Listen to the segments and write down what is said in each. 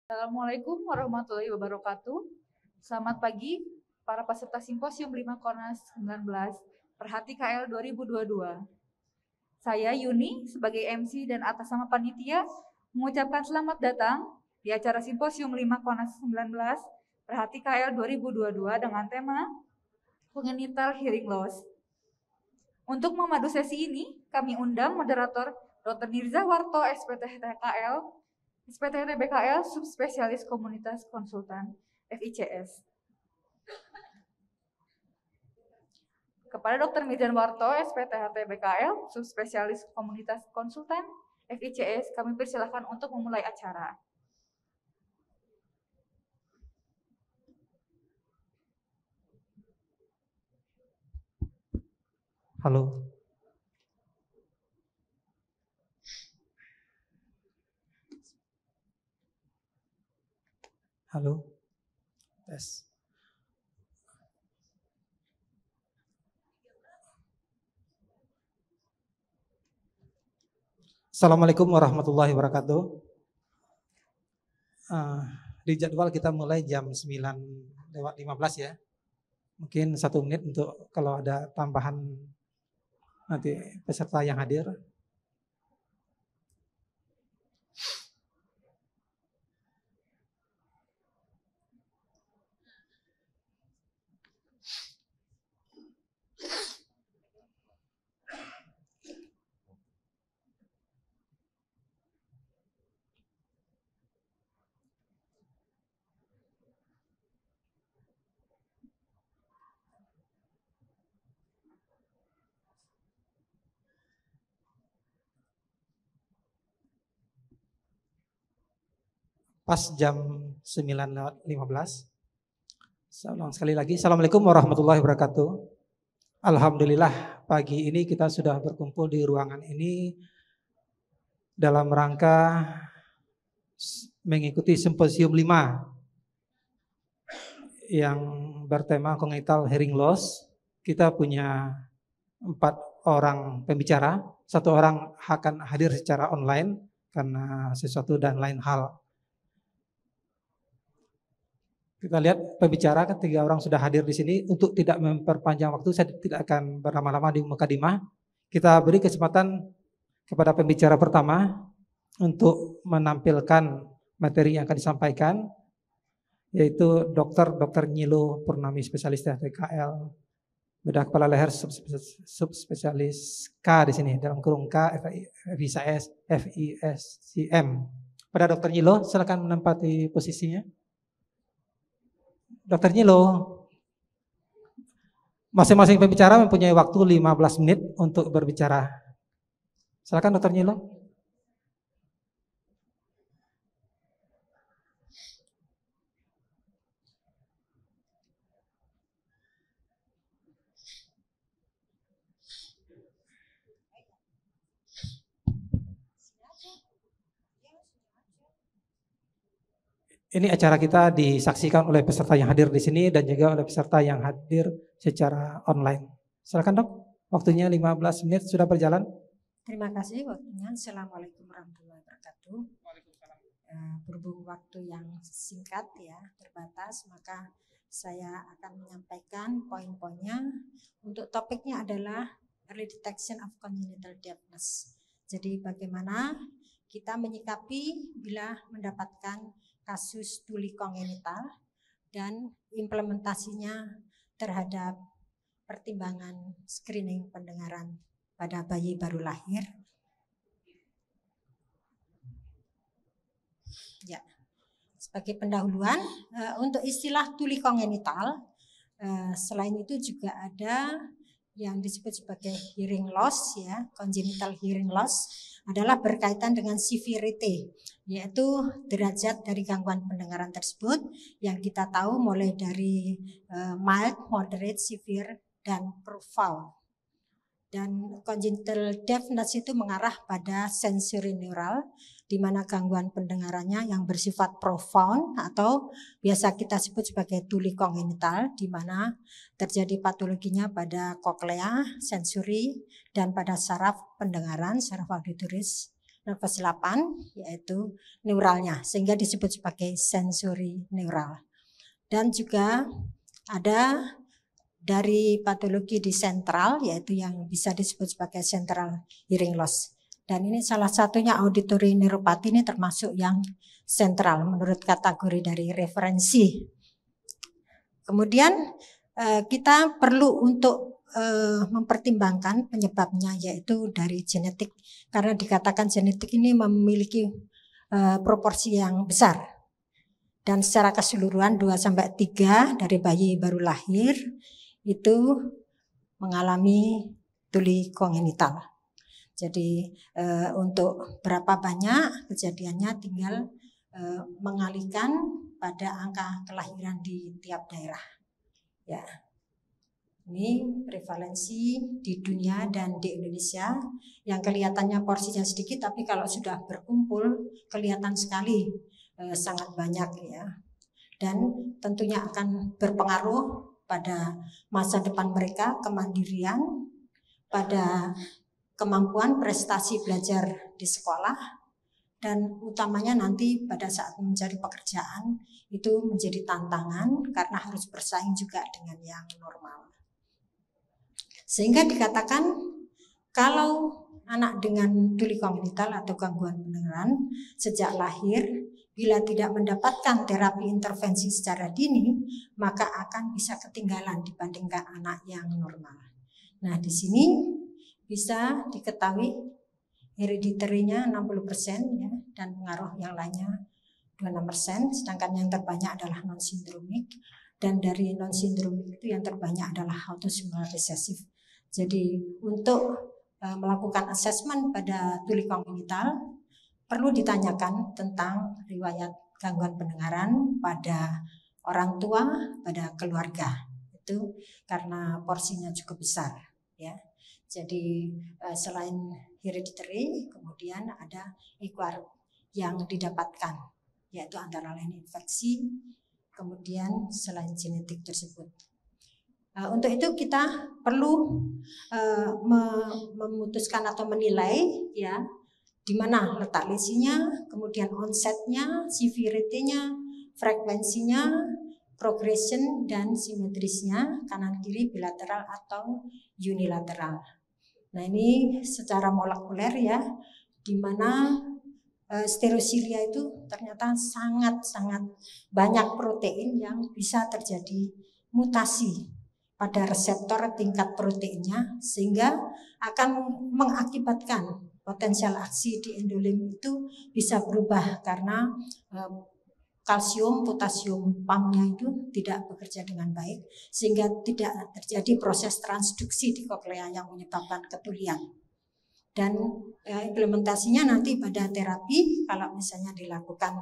Assalamualaikum warahmatullahi wabarakatuh. Selamat pagi para peserta Simposium 5 Konas 19 Perhati KL 2022. Saya Yuni sebagai MC dan atas nama panitia mengucapkan selamat datang di acara Simposium 5 Konas 19 Perhati KL 2022 dengan tema Congenital Hearing Loss. Untuk memadu sesi ini, kami undang moderator Dr. Nirza Warto, SPTHT BKL, Subspesialis Komunitas Konsultan FICS. Kepada Dr. Mirjan Warto, SPTHT BKL, Subspesialis Komunitas Konsultan FICS, kami persilahkan untuk memulai acara. Halo. Halo. Tes. Assalamualaikum warahmatullahi wabarakatuh. Di jadwal kita mulai jam 9:15 ya. Mungkin 1 menit untuk kalau ada tambahan nanti peserta yang hadir. Pas jam 9:15. Saya ulang sekali lagi. Assalamualaikum warahmatullahi wabarakatuh. Alhamdulillah pagi ini kita sudah berkumpul di ruangan ini dalam rangka mengikuti Simposium 5 yang bertema Congenital Hearing Loss. Kita punya 4 orang pembicara, 1 orang akan hadir secara online karena sesuatu dan lain hal. Kita lihat pembicara, 3 orang sudah hadir di sini. Untuk tidak memperpanjang waktu, saya tidak akan berlama-lama di mukadimah. Kita beri kesempatan kepada pembicara pertama untuk menampilkan materi yang akan disampaikan, yaitu Dr. Nyilo Purnami, spesialis TKL, bedah kepala leher, subspesialis K di sini, dalam kurung K, FISCM. Pada Dr. Nyilo, silakan menempati posisinya. Dr. Nyilo, masing-masing pembicara mempunyai waktu 15 menit untuk berbicara. Silakan Dr. Nyilo. Ini acara kita disaksikan oleh peserta yang hadir di sini dan juga oleh peserta yang hadir secara online. Silakan Dok, waktunya 15 menit sudah berjalan. Terima kasih waktunya. Assalamualaikum warahmatullahi wabarakatuh. Berhubung waktu yang singkat ya, terbatas, maka saya akan menyampaikan poin-poinnya. Untuk topiknya adalah early detection of congenital deafness. Jadi bagaimana kita menyikapi bila mendapatkan kasus tuli kongenital dan implementasinya terhadap pertimbangan screening pendengaran pada bayi baru lahir. Ya, sebagai pendahuluan untuk istilah tuli kongenital, selain itu juga ada yang disebut sebagai hearing loss ya, congenital hearing loss adalah berkaitan dengan severity, yaitu derajat dari gangguan pendengaran tersebut yang kita tahu mulai dari mild, moderate, severe, dan profound. Dan congenital deafness itu mengarah pada sensory neural, di mana gangguan pendengarannya yang bersifat profound atau biasa kita sebut sebagai tuli kongenital, di mana terjadi patologinya pada koklea, sensori, dan pada saraf pendengaran, saraf auditoris, nervus 8 yaitu neuralnya, sehingga disebut sebagai sensori neural. Dan juga ada dari patologi di sentral, yaitu yang bisa disebut sebagai central hearing loss. Dan ini salah satunya auditory neuropati, ini termasuk yang sentral menurut kategori dari referensi. Kemudian kita perlu untuk mempertimbangkan penyebabnya, yaitu dari genetik, karena dikatakan genetik ini memiliki proporsi yang besar. Dan secara keseluruhan 2-3 dari bayi baru lahir itu mengalami tuli kongenital. Jadi untuk berapa banyak kejadiannya tinggal mengalihkan pada angka kelahiran di tiap daerah. Ya, ini prevalensi di dunia dan di Indonesia yang kelihatannya porsinya sedikit, tapi kalau sudah berkumpul kelihatan sekali sangat banyak ya. Dan tentunya akan berpengaruh pada masa depan mereka, kemandirian, pada kemampuan prestasi belajar di sekolah, dan utamanya nanti pada saat mencari pekerjaan itu menjadi tantangan karena harus bersaing juga dengan yang normal. Sehingga dikatakan kalau anak dengan tuli kongenital atau gangguan pendengaran sejak lahir bila tidak mendapatkan terapi intervensi secara dini, maka akan bisa ketinggalan dibandingkan anak yang normal. Nah, di sini bisa diketahui hereditary-nya 60% ya, dan pengaruh yang lainnya 26%, sedangkan yang terbanyak adalah non-sindromik, dan dari non-sindromik itu yang terbanyak adalah autosomal recessive. Jadi untuk melakukan assessment pada tuli kongenital perlu ditanyakan tentang riwayat gangguan pendengaran pada orang tua, pada keluarga. Itu karena porsinya cukup besar ya. Jadi selain hereditary, kemudian ada equine yang didapatkan, yaitu antara lain infeksi, kemudian selain genetik tersebut. Untuk itu kita perlu memutuskan atau menilai ya di mana letak lesinya, kemudian onsetnya, severity-nya, frekuensinya, progression dan simetrisnya, kanan kiri, bilateral atau unilateral. Nah, ini secara molekuler ya, di mana stereosilia itu ternyata sangat-sangat banyak protein yang bisa terjadi mutasi pada reseptor tingkat proteinnya, sehingga akan mengakibatkan potensial aksi di endolim itu bisa berubah karena kalsium, potasium pumpnya itu tidak bekerja dengan baik, sehingga tidak terjadi proses transduksi di koklea yang menyebabkan ketulian. Dan implementasinya nanti pada terapi, kalau misalnya dilakukan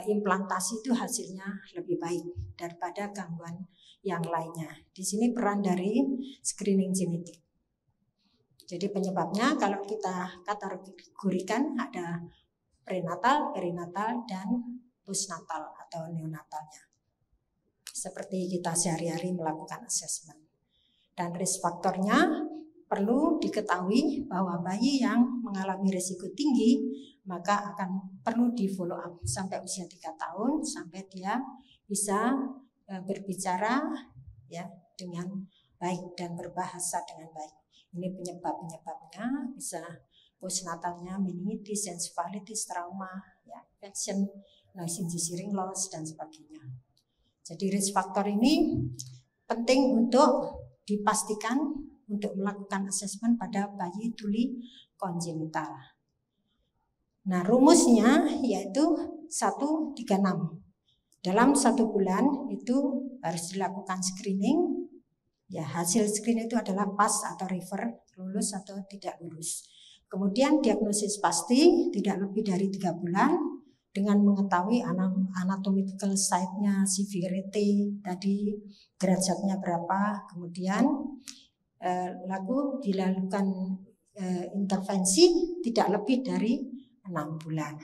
implantasi itu hasilnya lebih baik daripada gangguan yang lainnya. Di sini peran dari screening genetik. Jadi penyebabnya kalau kita kategorikan ada prenatal, perinatal, dan postnatal atau neonatalnya. Seperti kita sehari-hari melakukan assessment. Dan risk faktornya perlu diketahui bahwa bayi yang mengalami risiko tinggi maka akan perlu di follow up sampai usia 3 tahun sampai dia bisa berbicara ya dengan baik dan berbahasa dengan baik. Ini penyebabnya bisa postnatalnya meningitis, encephalitis, trauma, ya, infection, noise induced hearing loss dan sebagainya. Jadi risk factor ini penting untuk dipastikan untuk melakukan asesmen pada bayi tuli kongenital. Nah, rumusnya yaitu 136. Dalam 1 bulan itu harus dilakukan screening. Ya, hasil screening itu adalah pass atau refer, lulus atau tidak lulus. Kemudian diagnosis pasti tidak lebih dari 3 bulan dengan mengetahui anatomical site-nya, severity, tadi derajatnya berapa, kemudian lalu dilakukan intervensi tidak lebih dari 6 bulan.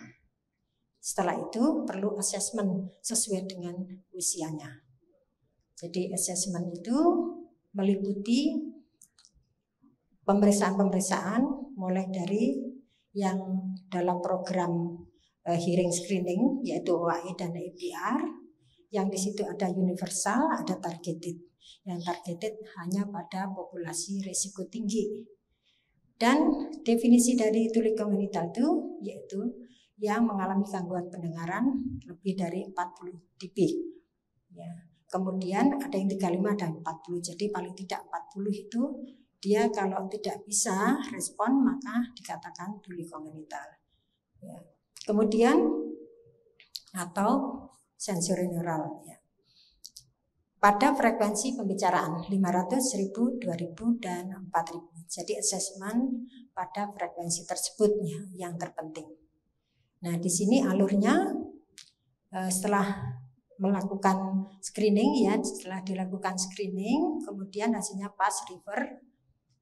Setelah itu perlu assessment sesuai dengan usianya. Jadi assessment itu meliputi pemeriksaan-pemeriksaan mulai dari yang dalam program hearing screening yaitu OAE dan EPR, yang di situ ada universal, ada targeted. Yang targeted hanya pada populasi risiko tinggi. Dan definisi dari tuli kongenital itu yaitu yang mengalami gangguan pendengaran lebih dari 40 dB. Ya. Kemudian ada yang 35 dan 40. Jadi paling tidak 40 itu dia kalau tidak bisa respon maka dikatakan tuli kongenital. Ya. Kemudian atau sensorineural ya. Pada frekuensi pembicaraan 500, 1000, 2000 dan 4000. Jadi assessment pada frekuensi tersebut yang terpenting. Nah, di sini alurnya setelah melakukan screening ya, setelah dilakukan screening, kemudian hasilnya pas river.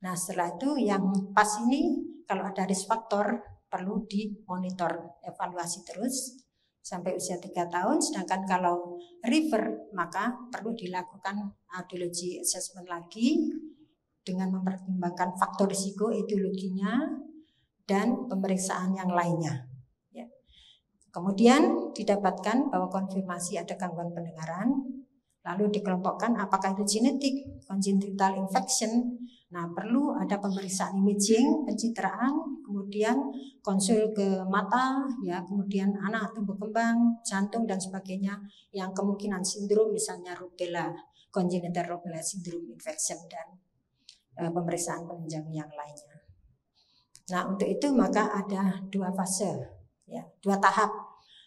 Nah, setelah itu yang pas ini kalau ada risk factor perlu dimonitor, evaluasi terus sampai usia 3 tahun. Sedangkan kalau river maka perlu dilakukan audiology assessment lagi dengan mempertimbangkan faktor risiko, etiologinya dan pemeriksaan yang lainnya. Ya. Kemudian didapatkan bahwa konfirmasi ada gangguan pendengaran, lalu dikelompokkan apakah itu genetik, congenital infection. Nah, perlu ada pemeriksaan imaging, pencitraan, kemudian konsul ke mata, ya, kemudian anak tumbuh kembang, jantung dan sebagainya, yang kemungkinan sindrom misalnya rubella, congenital rubella syndrome infection dan pemeriksaan penunjang yang lainnya. Nah, untuk itu maka ada 2 fase, ya, 2 tahap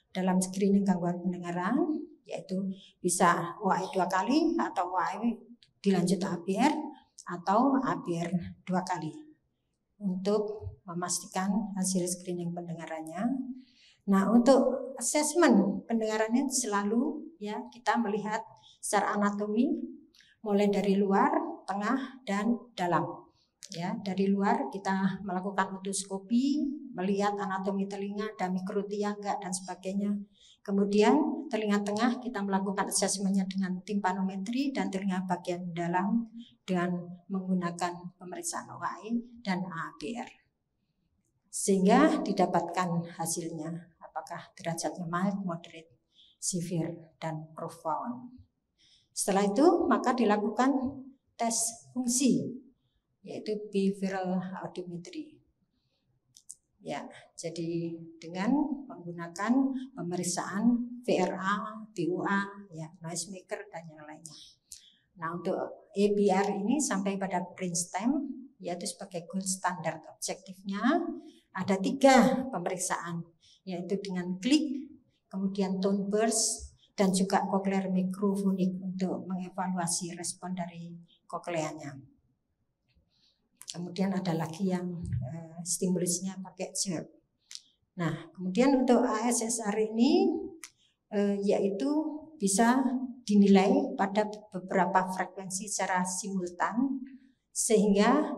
dalam screening gangguan pendengaran, yaitu bisa OAE 2 kali atau OAE dilanjut ABR atau ABR 2 kali untuk memastikan hasil screening pendengarannya. Nah, untuk assessment pendengarannya selalu ya kita melihat secara anatomi mulai dari luar, tengah dan dalam. Ya, dari luar kita melakukan otoskopi, melihat anatomi telinga, ada mikrotia enggak dan sebagainya. Kemudian telinga tengah kita melakukan asesmennya dengan timpanometri dan telinga bagian dalam dengan menggunakan pemeriksaan OAE dan ABR. Sehingga didapatkan hasilnya apakah derajatnya mild, moderate, severe dan profound. Setelah itu maka dilakukan tes fungsi yaitu behavioral audiometry. Ya, jadi dengan menggunakan pemeriksaan VRA, BUA, ya, noisemaker dan yang lainnya. Nah, untuk EBR ini sampai pada brainstem yaitu sebagai gold standard. Objektifnya ada 3 pemeriksaan yaitu dengan klik, kemudian tone burst dan juga cochlear microphonic untuk mengevaluasi respon dari kokleanya. Kemudian ada lagi yang stimulusnya pakai chirp. Nah, kemudian untuk ASSR ini yaitu bisa dinilai pada beberapa frekuensi secara simultan sehingga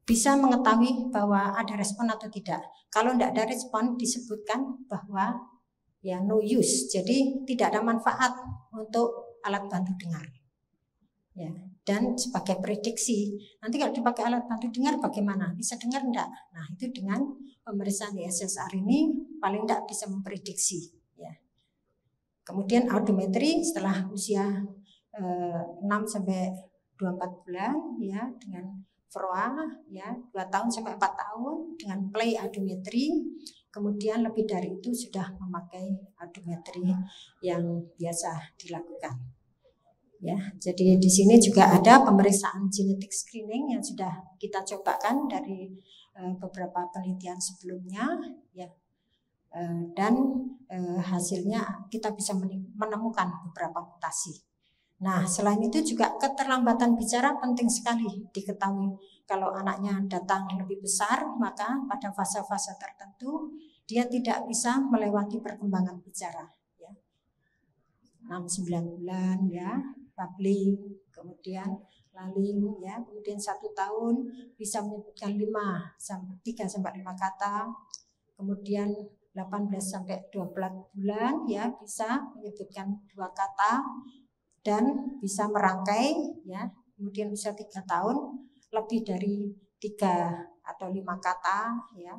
bisa mengetahui bahwa ada respon atau tidak. Kalau tidak ada respon disebutkan bahwa ya no use, jadi tidak ada manfaat untuk alat bantu dengar. Ya, dan sebagai prediksi nanti kalau dipakai alat bantu dengar bagaimana, bisa dengar enggak? Nah, itu dengan pemeriksaan ASSR ini paling enggak bisa memprediksi ya. Kemudian audiometri setelah usia 6 sampai 24 bulan ya dengan FROA ya 2 tahun sampai 4 tahun dengan play audiometri. Kemudian lebih dari itu sudah memakai audiometri yang biasa dilakukan. Ya, jadi di sini juga ada pemeriksaan genetic screening yang sudah kita cobakan dari beberapa penelitian sebelumnya, ya, dan hasilnya kita bisa menemukan beberapa mutasi. Nah, selain itu juga keterlambatan bicara penting sekali diketahui. Kalau anaknya datang lebih besar, maka pada fase-fase tertentu dia tidak bisa melewati perkembangan bicara. Ya. 6-9 bulan ya. Babbling, kemudian laling ya, kemudian 1 tahun bisa menyebutkan 3 sampai 5 kata, kemudian 18 sampai 24 bulan ya bisa menyebutkan 2 kata dan bisa merangkai ya, kemudian bisa 3 tahun lebih dari 3 atau 5 kata ya,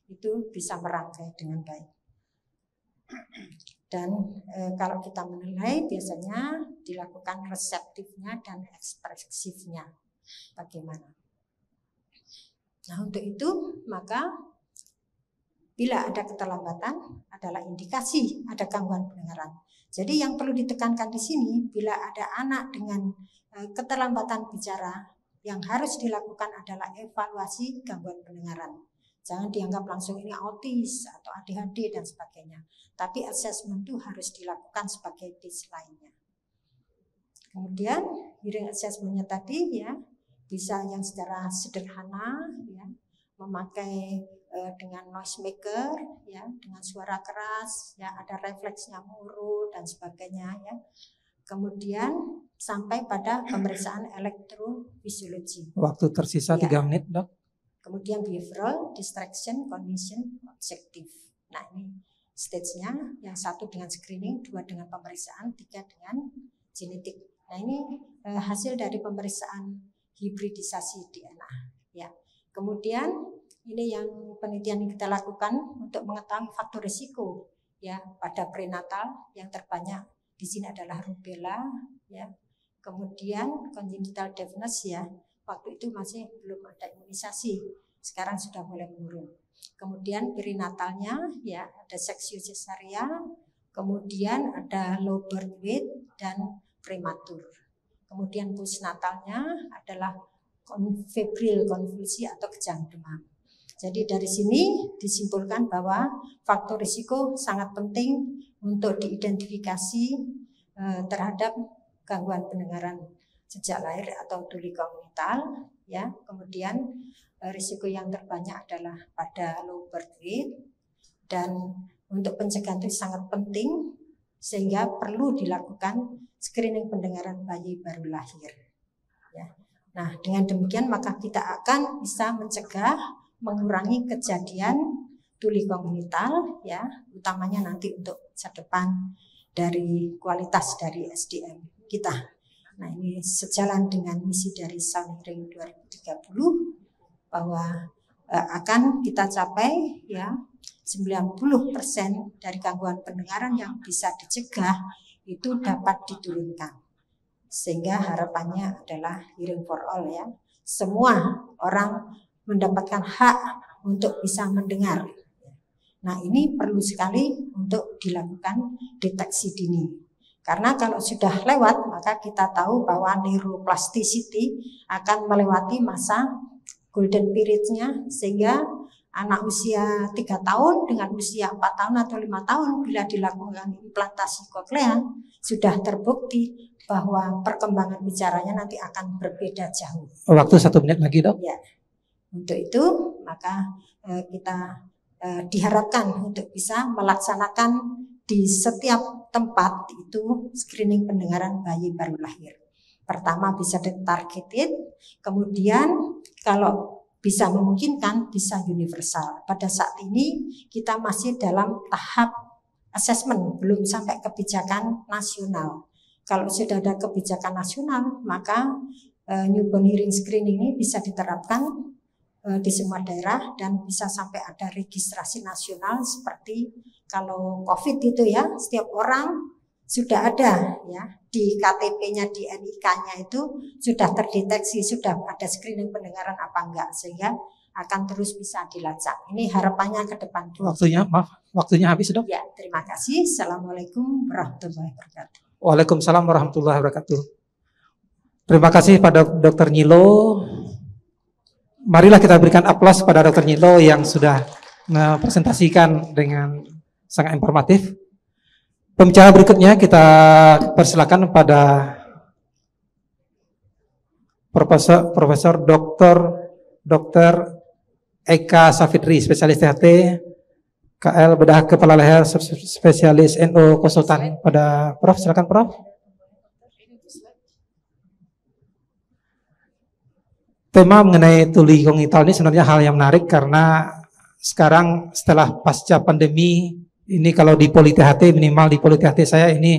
itu bisa merangkai dengan baik. Dan kalau kita menilai biasanya dilakukan reseptifnya dan ekspresifnya bagaimana. Nah, untuk itu maka bila ada keterlambatan adalah indikasi ada gangguan pendengaran. Jadi yang perlu ditekankan di sini, bila ada anak dengan keterlambatan bicara, yang harus dilakukan adalah evaluasi gangguan pendengaran. Jangan dianggap langsung ini autis atau ADHD dan sebagainya. Tapi assessment itu harus dilakukan sebagai baseline-nya. Kemudian hearing assessment-nya tadi ya bisa yang secara sederhana ya, memakai dengan noise maker ya, dengan suara keras ya, ada refleksnya murut dan sebagainya ya. Kemudian sampai pada pemeriksaan elektrofisiologi. Waktu tersisa 3 menit, Dok. Kemudian behavioral, distraction, cognition, objective. Nah, ini stage-nya, yang 1 dengan screening, 2 dengan pemeriksaan, 3 dengan genetik. Nah, ini hasil dari pemeriksaan hibridisasi DNA ya. Kemudian ini yang penelitian yang kita lakukan untuk mengetahui faktor risiko ya pada prenatal, yang terbanyak di sini adalah rubella ya. Kemudian congenital deafness ya. Waktu itu masih belum ada imunisasi. Sekarang sudah mulai menurun. Kemudian perinatalnya ya ada seksio cesaria, kemudian ada low birth weight dan prematur. Kemudian postnatalnya adalah febrile konvulsi atau kejang demam. Jadi dari sini disimpulkan bahwa faktor risiko sangat penting untuk diidentifikasi terhadap gangguan pendengaran sejak lahir atau tuli kongenital ya. Kemudian risiko yang terbanyak adalah pada low birth weight, dan untuk pencegahan itu sangat penting sehingga perlu dilakukan screening pendengaran bayi baru lahir ya. Nah, dengan demikian maka kita akan bisa mencegah, mengurangi kejadian tuli kongenital ya, utamanya nanti untuk masa depan dari kualitas dari SDM kita. Nah, ini sejalan dengan misi dari Sound Hearing 2030 bahwa akan kita capai ya 90% dari gangguan pendengaran yang bisa dicegah itu dapat diturunkan. Sehingga harapannya adalah hearing for all ya. Semua orang mendapatkan hak untuk bisa mendengar. Nah, ini perlu sekali untuk dilakukan deteksi dini. Karena kalau sudah lewat, maka kita tahu bahwa neuroplasticity akan melewati masa golden period-nya, sehingga anak usia 3 tahun dengan usia 4 tahun atau 5 tahun bila dilakukan implantasi koklea sudah terbukti bahwa perkembangan bicaranya nanti akan berbeda jauh. Waktu 1 menit lagi, Dok. Ya. Untuk itu maka kita diharapkan untuk bisa melaksanakan di setiap tempat itu screening pendengaran bayi baru lahir. Pertama bisa targeted, kemudian kalau bisa memungkinkan bisa universal. Pada saat ini kita masih dalam tahap assessment, belum sampai kebijakan nasional. Kalau sudah ada kebijakan nasional, maka newborn hearing screening ini bisa diterapkan di semua daerah dan bisa sampai ada registrasi nasional seperti kalau COVID itu ya, setiap orang sudah ada ya di KTP-nya, di NIK-nya itu sudah terdeteksi, sudah ada screening pendengaran apa enggak, sehingga akan terus bisa dilacak. Ini harapannya ke depan. Waktunya habis, Dok. Ya, terima kasih. Assalamualaikum warahmatullahi wabarakatuh. Waalaikumsalam warahmatullahi wabarakatuh. Terima kasih pada Dr. Nyilo. Marilah kita berikan aplaus pada Dr. Nyilo yang sudah mempresentasikan dengan sangat informatif. Pembicara berikutnya kita persilakan pada Profesor Dr. Eka Safitri, spesialis THT, KL Bedah Kepala Leher, spesialis NO konsultan. Pada Prof, silakan Prof. Tema mengenai tuli kongenital ini sebenarnya hal yang menarik karena sekarang setelah pasca pandemi ini kalau di Poli THT, minimal di Poli THT saya ini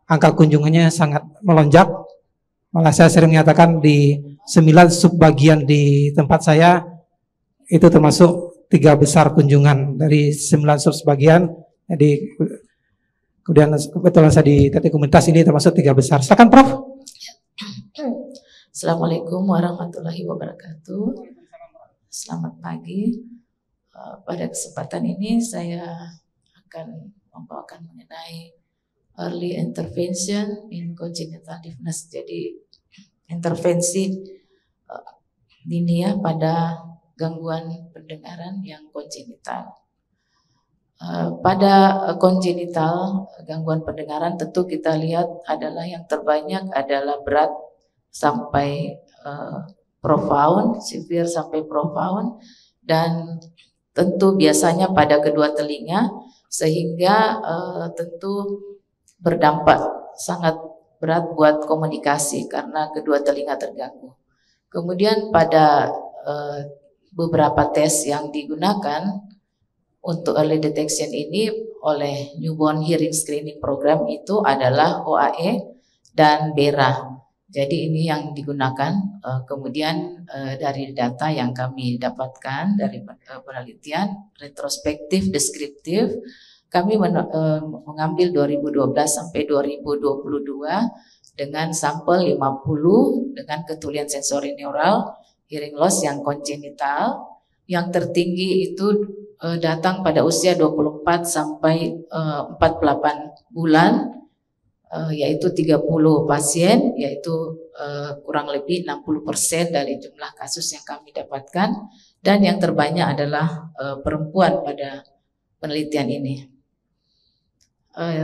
angka kunjungannya sangat melonjak. Malah saya sering menyatakan di 9 subbagian di tempat saya itu termasuk 3 besar kunjungan dari 9 sebagian. Jadi kemudian kebetulan saya di TT komunitas ini termasuk 3 besar. Silakan Prof. Assalamualaikum warahmatullahi wabarakatuh. Selamat pagi. Pada kesempatan ini saya akan membawakan mengenai early intervention in congenital deafness. Jadi intervensi dini ya pada gangguan pendengaran yang kongenital. Pada kongenital gangguan pendengaran tentu kita lihat adalah yang terbanyak adalah berat sampai profound, severe sampai profound, dan tentu biasanya pada kedua telinga, sehingga tentu berdampak sangat berat buat komunikasi karena kedua telinga terganggu. Kemudian pada beberapa tes yang digunakan untuk early detection ini oleh Newborn Hearing Screening Program itu adalah OAE dan BERA. Jadi ini yang digunakan. Kemudian dari data yang kami dapatkan dari penelitian retrospektif deskriptif, kami mengambil 2012 sampai 2022 dengan sampel 50 dengan ketulian sensori neural hearing loss yang kongenital. Yang tertinggi itu datang pada usia 24 sampai 48 bulan, yaitu 30 pasien, yaitu kurang lebih 60% dari jumlah kasus yang kami dapatkan, dan yang terbanyak adalah perempuan pada penelitian ini.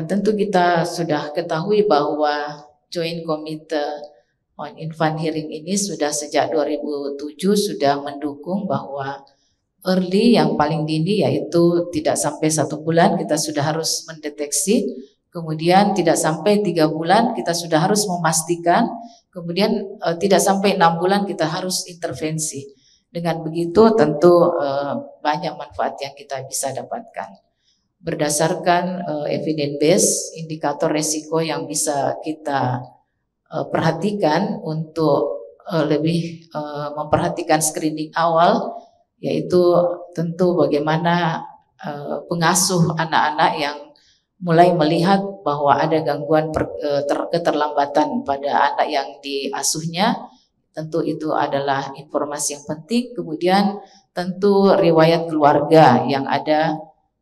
Tentu kita sudah ketahui bahwa Joint Committee on Infant Hearing ini sudah sejak 2007 sudah mendukung bahwa early yang paling dini yaitu tidak sampai 1 bulan kita sudah harus mendeteksi, kemudian tidak sampai 3 bulan kita sudah harus memastikan, kemudian tidak sampai 6 bulan kita harus intervensi. Dengan begitu tentu banyak manfaat yang kita bisa dapatkan. Berdasarkan evidence base, indikator resiko yang bisa kita perhatikan untuk lebih memperhatikan screening awal, yaitu tentu bagaimana pengasuh anak-anak yang mulai melihat bahwa ada gangguan keterlambatan pada anak yang diasuhnya, tentu itu adalah informasi yang penting. Kemudian tentu riwayat keluarga yang ada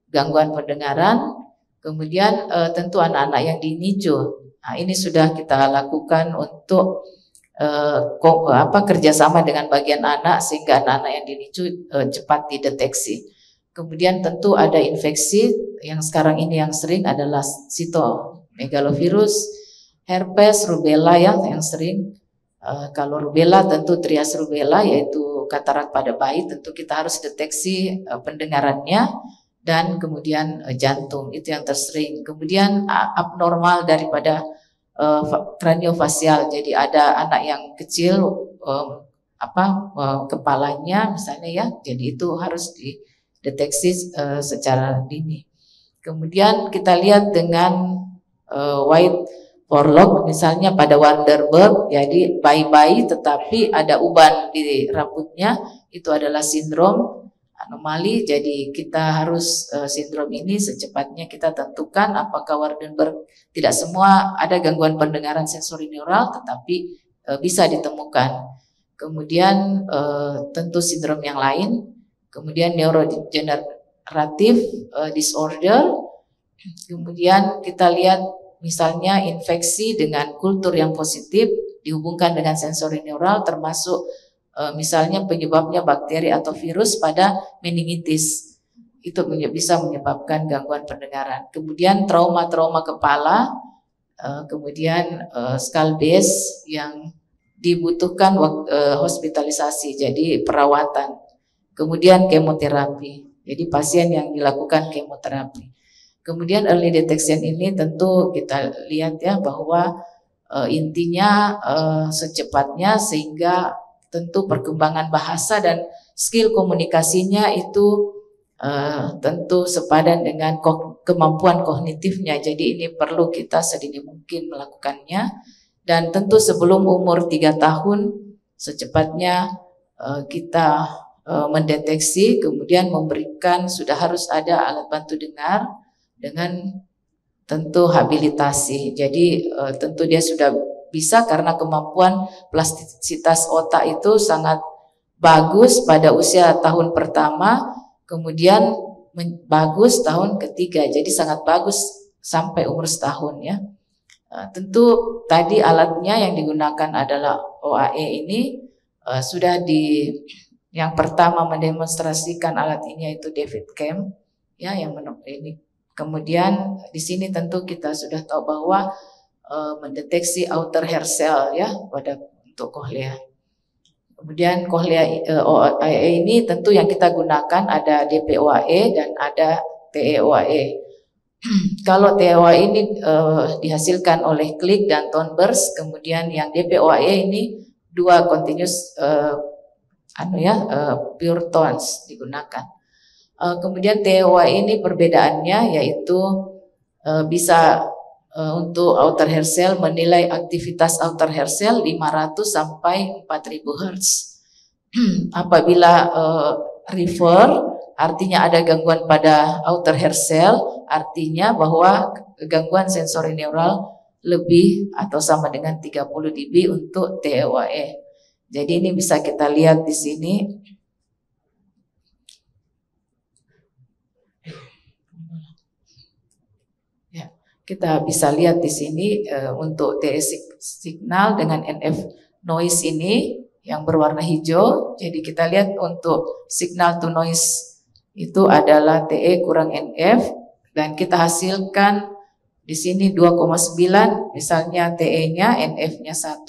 gangguan pendengaran, kemudian tentu anak-anak yang di NICU. Nah, ini sudah kita lakukan untuk kerjasama dengan bagian anak sehingga anak-anak yang di NICU cepat dideteksi. Kemudian tentu ada infeksi yang sekarang ini yang sering adalah sitomegalovirus, herpes, rubella yang sering. Kalau rubella tentu trias rubella yaitu katarak pada bayi, tentu kita harus deteksi pendengarannya. Dan kemudian jantung itu yang tersering. Kemudian abnormal daripada kraniofasial. Jadi ada anak yang kecil kepalanya misalnya ya. Jadi itu harus dideteksi secara dini. Kemudian kita lihat dengan white forelock misalnya pada Wonderbird, jadi bayi-bayi tetapi ada uban di rambutnya, itu adalah sindrom anomali. Jadi kita harus sindrom ini secepatnya kita tentukan apakah Waardenburg. Tidak semua ada gangguan pendengaran sensori neural, tetapi bisa ditemukan. Kemudian tentu sindrom yang lain, kemudian neurodegenerative disorder. Kemudian kita lihat misalnya infeksi dengan kultur yang positif dihubungkan dengan sensori neural, termasuk misalnya penyebabnya bakteri atau virus pada meningitis, itu bisa menyebabkan gangguan pendengaran. Kemudian trauma-trauma kepala, kemudian skull base yang dibutuhkan hospitalisasi, jadi perawatan. Kemudian kemoterapi, jadi pasien yang dilakukan kemoterapi. Kemudian early detection ini tentu kita lihat ya bahwa intinya secepatnya sehingga tentu perkembangan bahasa dan skill komunikasinya itu tentu sepadan dengan kemampuan kognitifnya. Jadi ini perlu kita sedini mungkin melakukannya. Dan tentu sebelum umur 3 tahun secepatnya kita mendeteksi, kemudian memberikan, sudah harus ada alat bantu dengar dengan tentu habilitasi. Jadi tentu dia sudah bisa karena kemampuan plastisitas otak itu sangat bagus pada usia tahun pertama, kemudian bagus tahun ketiga. Jadi sangat bagus sampai umur setahun ya. Tentu tadi alatnya yang digunakan adalah OAE ini sudah yang pertama mendemonstrasikan alat ini yaitu David Kemp ya yang ini. Kemudian di sini tentu kita sudah tahu bahwa mendeteksi outer hair cell ya pada untuk kohlea. Kemudian kohlea OAE ini tentu yang kita gunakan ada DPOAE dan ada TEOAE. Kalau TEOAE ini dihasilkan oleh Klik dan Tonbers, kemudian yang DPOAE ini dua continuous pure tones digunakan. Kemudian TEOAE ini perbedaannya yaitu bisa untuk outer hair cell menilai aktivitas outer hair cell 500 sampai 4000 Hz. Apabila refer artinya ada gangguan pada outer hair cell, artinya bahwa gangguan sensori neural lebih atau sama dengan 30 dB untuk TEOAE. Jadi ini bisa kita lihat di sini. Ya, kita bisa lihat di sini untuk TE signal dengan NF noise ini yang berwarna hijau. Jadi kita lihat untuk signal to noise itu adalah TE kurang NF dan kita hasilkan di sini 2,9 misalnya TE-nya NF-nya 1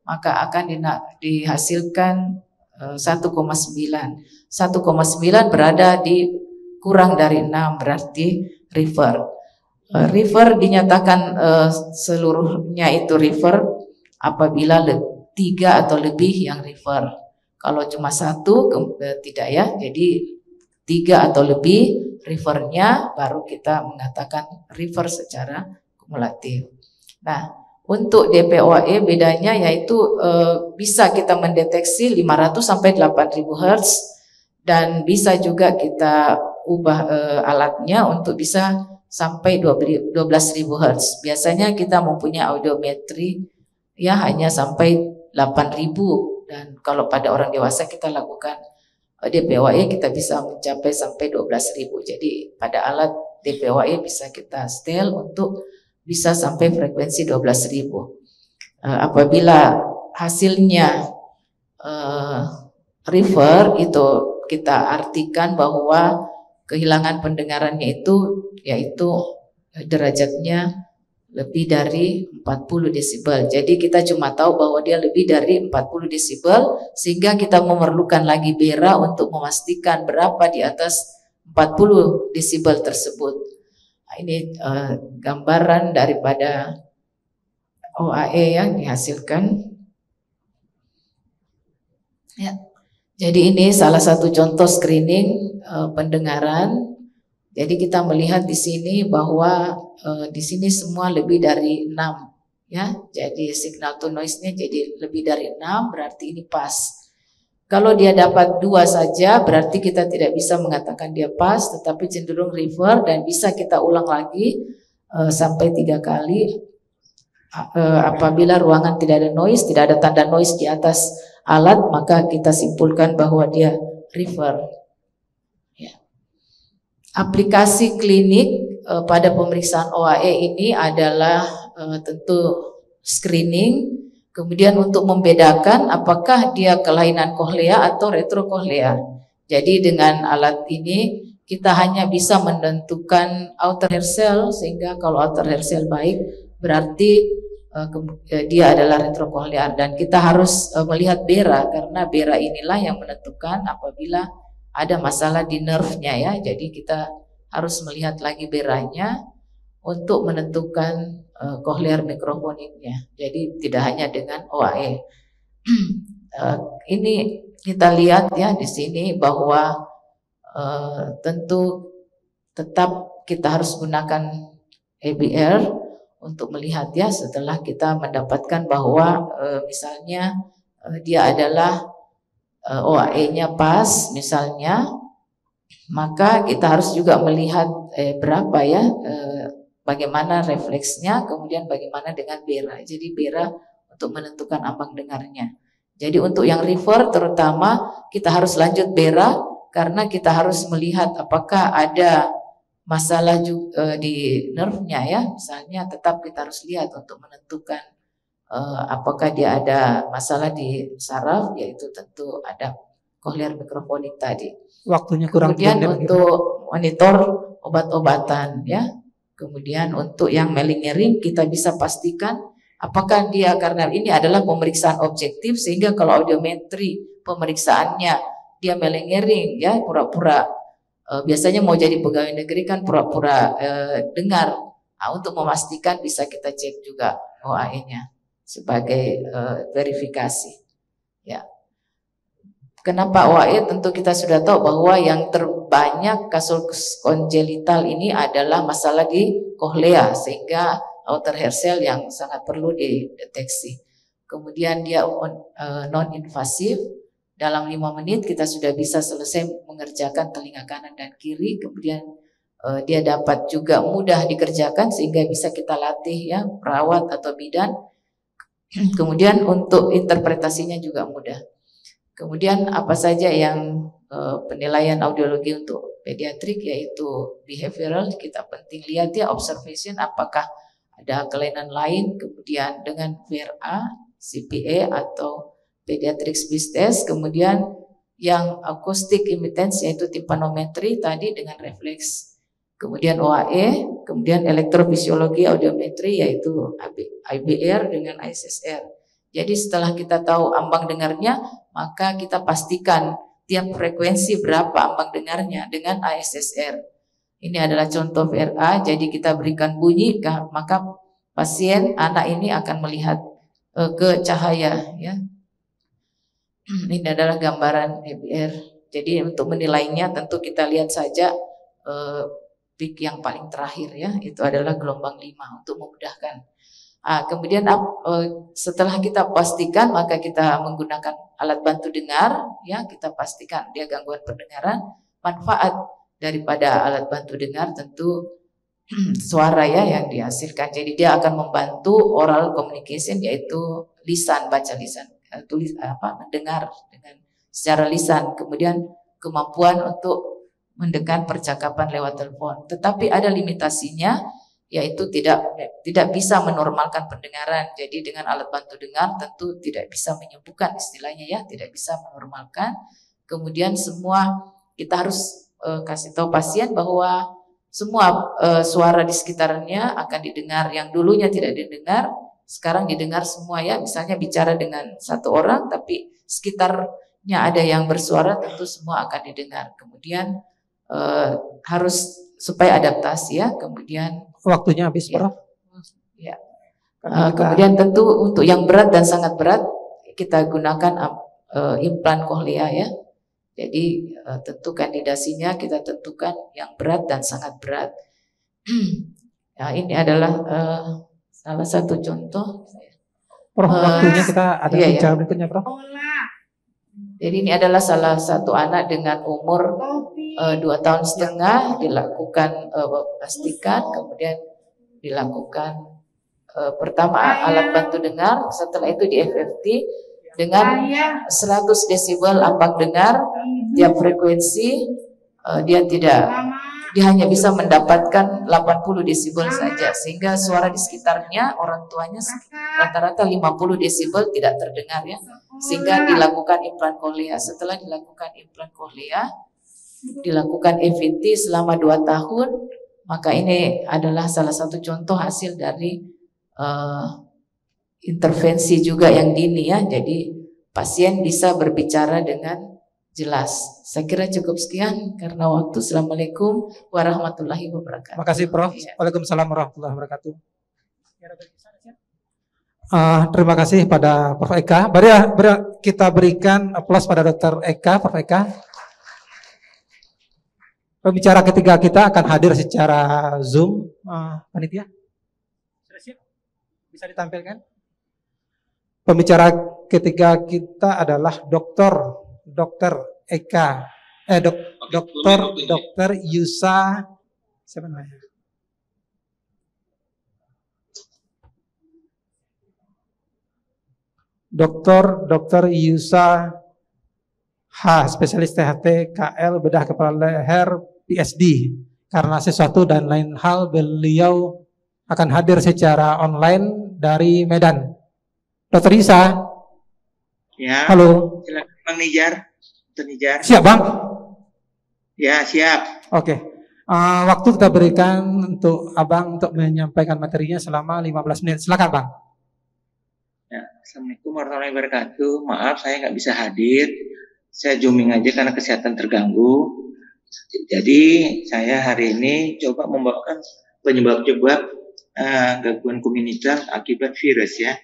maka akan dihasilkan 1,9. 1,9 berada di kurang dari 6 berarti refer. Refer dinyatakan seluruhnya itu refer apabila 3 atau lebih yang refer. Kalau cuma 1 tidak ya. Jadi 3 atau lebih refernya baru kita mengatakan refer secara kumulatif. Nah, untuk DPOAE bedanya yaitu bisa kita mendeteksi 500 sampai 8000 Hz dan bisa juga kita ubah alatnya untuk bisa sampai 12.000 Hz. Biasanya kita mempunyai audiometri ya hanya sampai 8.000 dan kalau pada orang dewasa kita lakukan DPOAE kita bisa mencapai sampai 12.000. Jadi pada alat DPOAE bisa kita setel untuk bisa sampai frekuensi 12.000. Apabila hasilnya refer itu kita artikan bahwa kehilangan pendengarannya itu yaitu derajatnya lebih dari 40 desibel. Jadi kita cuma tahu bahwa dia lebih dari 40 desibel sehingga kita memerlukan lagi BERA untuk memastikan berapa di atas 40 desibel tersebut. Nah, ini gambaran daripada OAE yang dihasilkan. Ya. Jadi ini salah satu contoh screening pendengaran. Jadi kita melihat di sini bahwa di sini semua lebih dari 6 ya. Jadi signal to noise-nya jadi lebih dari 6 berarti ini pas. Kalau dia dapat 2 saja berarti kita tidak bisa mengatakan dia pas tetapi cenderung refer dan bisa kita ulang lagi sampai 3 kali. Apabila ruangan tidak ada noise, tidak ada tanda noise di atas alat maka kita simpulkan bahwa dia refer. Aplikasi klinik pada pemeriksaan OAE ini adalah tentu screening, kemudian untuk membedakan apakah dia kelainan kohlea atau retrokohlea. Jadi dengan alat ini kita hanya bisa menentukan outer hair cell, sehingga kalau outer hair cell baik berarti dia adalah retrokohlea dan kita harus melihat BERA karena BERA inilah yang menentukan apabila ada masalah di nerve-nya ya. Jadi kita harus melihat lagi BERA-nya untuk menentukan cochlear microphonic-nya. Jadi tidak hanya dengan OAE. Ini kita lihat ya di sini bahwa tentu tetap kita harus gunakan EBR untuk melihat ya setelah kita mendapatkan bahwa misalnya dia adalah OAE-nya pas misalnya, maka kita harus juga melihat berapa ya, bagaimana refleksnya, kemudian bagaimana dengan BERA. Jadi BERA untuk menentukan ambang dengarnya. Jadi untuk yang refer terutama kita harus lanjut BERA karena kita harus melihat apakah ada masalah juga di nerve-nya ya. Misalnya tetap kita harus lihat untuk menentukan apakah dia ada masalah di saraf, yaitu tentu ada cochlear microphonic tadi. Waktunya kurang. Kemudian untuk monitor obat-obatan ya. Kemudian untuk yang malingering kita bisa pastikan apakah dia, karena ini adalah pemeriksaan objektif sehingga kalau audiometri pemeriksaannya dia malingering ya, pura-pura biasanya mau jadi pegawai negeri kan pura-pura dengar. Untuk memastikan bisa kita cek juga OAE-nya sebagai verifikasi. Ya. Kenapa OAE? Tentu kita sudah tahu bahwa yang terbanyak kasus kongenital ini adalah masalah di cochlea sehingga outer hair cell yang sangat perlu dideteksi. Kemudian dia non-invasif, dalam 5 menit kita sudah bisa selesai mengerjakan telinga kanan dan kiri. Kemudian dia dapat juga mudah dikerjakan sehingga bisa kita latih ya perawat atau bidan. Kemudian untuk interpretasinya juga mudah. Kemudian apa saja yang penilaian audiologi untuk pediatrik, yaitu behavioral, kita penting lihat ya observation apakah ada kelainan lain, kemudian dengan VRA, CPA atau pediatric speech test, kemudian yang acoustic imitance yaitu timpanometri tadi dengan refleks, kemudian OAE, kemudian elektrofisiologi audiometri yaitu IBR dengan ISSR. Jadi setelah kita tahu ambang dengarnya, maka kita pastikan tiap frekuensi berapa ambang dengarnya dengan ISSR. Ini adalah contoh VRA, jadi kita berikan bunyi, maka pasien anak ini akan melihat ke cahaya. Ya. Ini adalah gambaran IBR. Jadi untuk menilainya tentu kita lihat saja peak yang paling terakhir ya, itu adalah gelombang 5 untuk memudahkan. Kemudian setelah kita pastikan maka kita menggunakan alat bantu dengar ya, kita pastikan dia gangguan pendengaran. Manfaat daripada alat bantu dengar tentu suara ya yang dihasilkan. Jadi dia akan membantu oral communication yaitu lisan, baca lisan, mendengar dengan secara lisan. Kemudian kemampuan untuk mendengar percakapan lewat telepon. Tetapi ada limitasinya, yaitu tidak bisa menormalkan pendengaran. Jadi dengan alat bantu dengar tentu tidak bisa menyembuhkan istilahnya ya, tidak bisa menormalkan. Kemudian semua kita harus kasih tahu pasien bahwa semua suara di sekitarnya akan didengar. Yang dulunya tidak didengar, sekarang didengar semua ya. Misalnya bicara dengan satu orang tapi sekitarnya ada yang bersuara, tentu semua akan didengar. Kemudian harus supaya adaptasi ya. Kemudian waktunya habis, Prof. Ya. Kemudian tentu untuk yang berat dan sangat berat kita gunakan implan cochlea ya. Jadi tentu kandidasinya kita tentukan yang berat dan sangat berat. Nah, ini adalah salah satu contoh. Prof, waktunya kita ada bicara berikutnya, Prof. Jadi ini adalah salah satu anak dengan umur 2,5 tahun dilakukan plastikan, kemudian dilakukan pertama alat bantu dengar, setelah itu di FFT dengan 100 desibel ambang dengar tiap frekuensi. Dia hanya bisa mendapatkan 80 desibel saja, sehingga suara di sekitarnya orang tuanya rata-rata 50 desibel tidak terdengar ya, sehingga dilakukan implan cochlea. Setelah dilakukan implan cochlea, dilakukan EVT selama 2 tahun, maka ini adalah salah satu contoh hasil dari intervensi juga yang dini ya. Jadi pasien bisa berbicara dengan jelas. Saya kira cukup sekian karena waktu. Assalamualaikum warahmatullahi wabarakatuh. Terima kasih, Prof. Waalaikumsalam warahmatullahi wabarakatuh. Terima kasih pada Prof. Eka. Mari kita berikan aplaus pada Dr. Eka, Prof. Eka. Pembicara ketiga kita akan hadir secara Zoom. Panitia, sudah siap? Bisa ditampilkan? Pembicara ketiga kita adalah Dr. Dr. Eka, Dr. Yusa, siapa namanya? Dr. Yusa H, spesialis THT, KL, bedah kepala leher, PSD. Karena sesuatu dan lain hal beliau akan hadir secara online dari Medan. Dr. Yusa. Ya. Halo. Silakan Bang Nijar. Dr. Nijar. Siap, Bang? Ya, siap. Oke. Waktu kita berikan untuk Abang untuk menyampaikan materinya selama 15 menit. Silakan, Bang. Ya, Assalamualaikum warahmatullahi wabarakatuh. Maaf saya nggak bisa hadir. Saya zooming aja karena kesehatan terganggu. Jadi saya hari ini coba membawakan penyebab-penyebab gangguan komunitas akibat virus ya.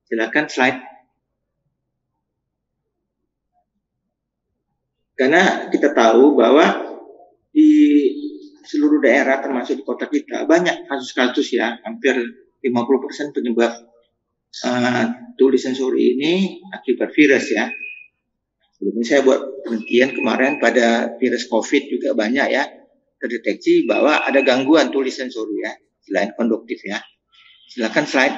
Silakan slide. Karena kita tahu bahwa di seluruh daerah termasuk di kota kita banyak kasus-kasus ya, hampir 50% penyebab tuli sensori ini akibat virus ya. Sebelumnya saya buat penelitian kemarin pada virus COVID juga banyak ya, terdeteksi bahwa ada gangguan tuli sensori ya, selain konduktif ya. Silakan slide.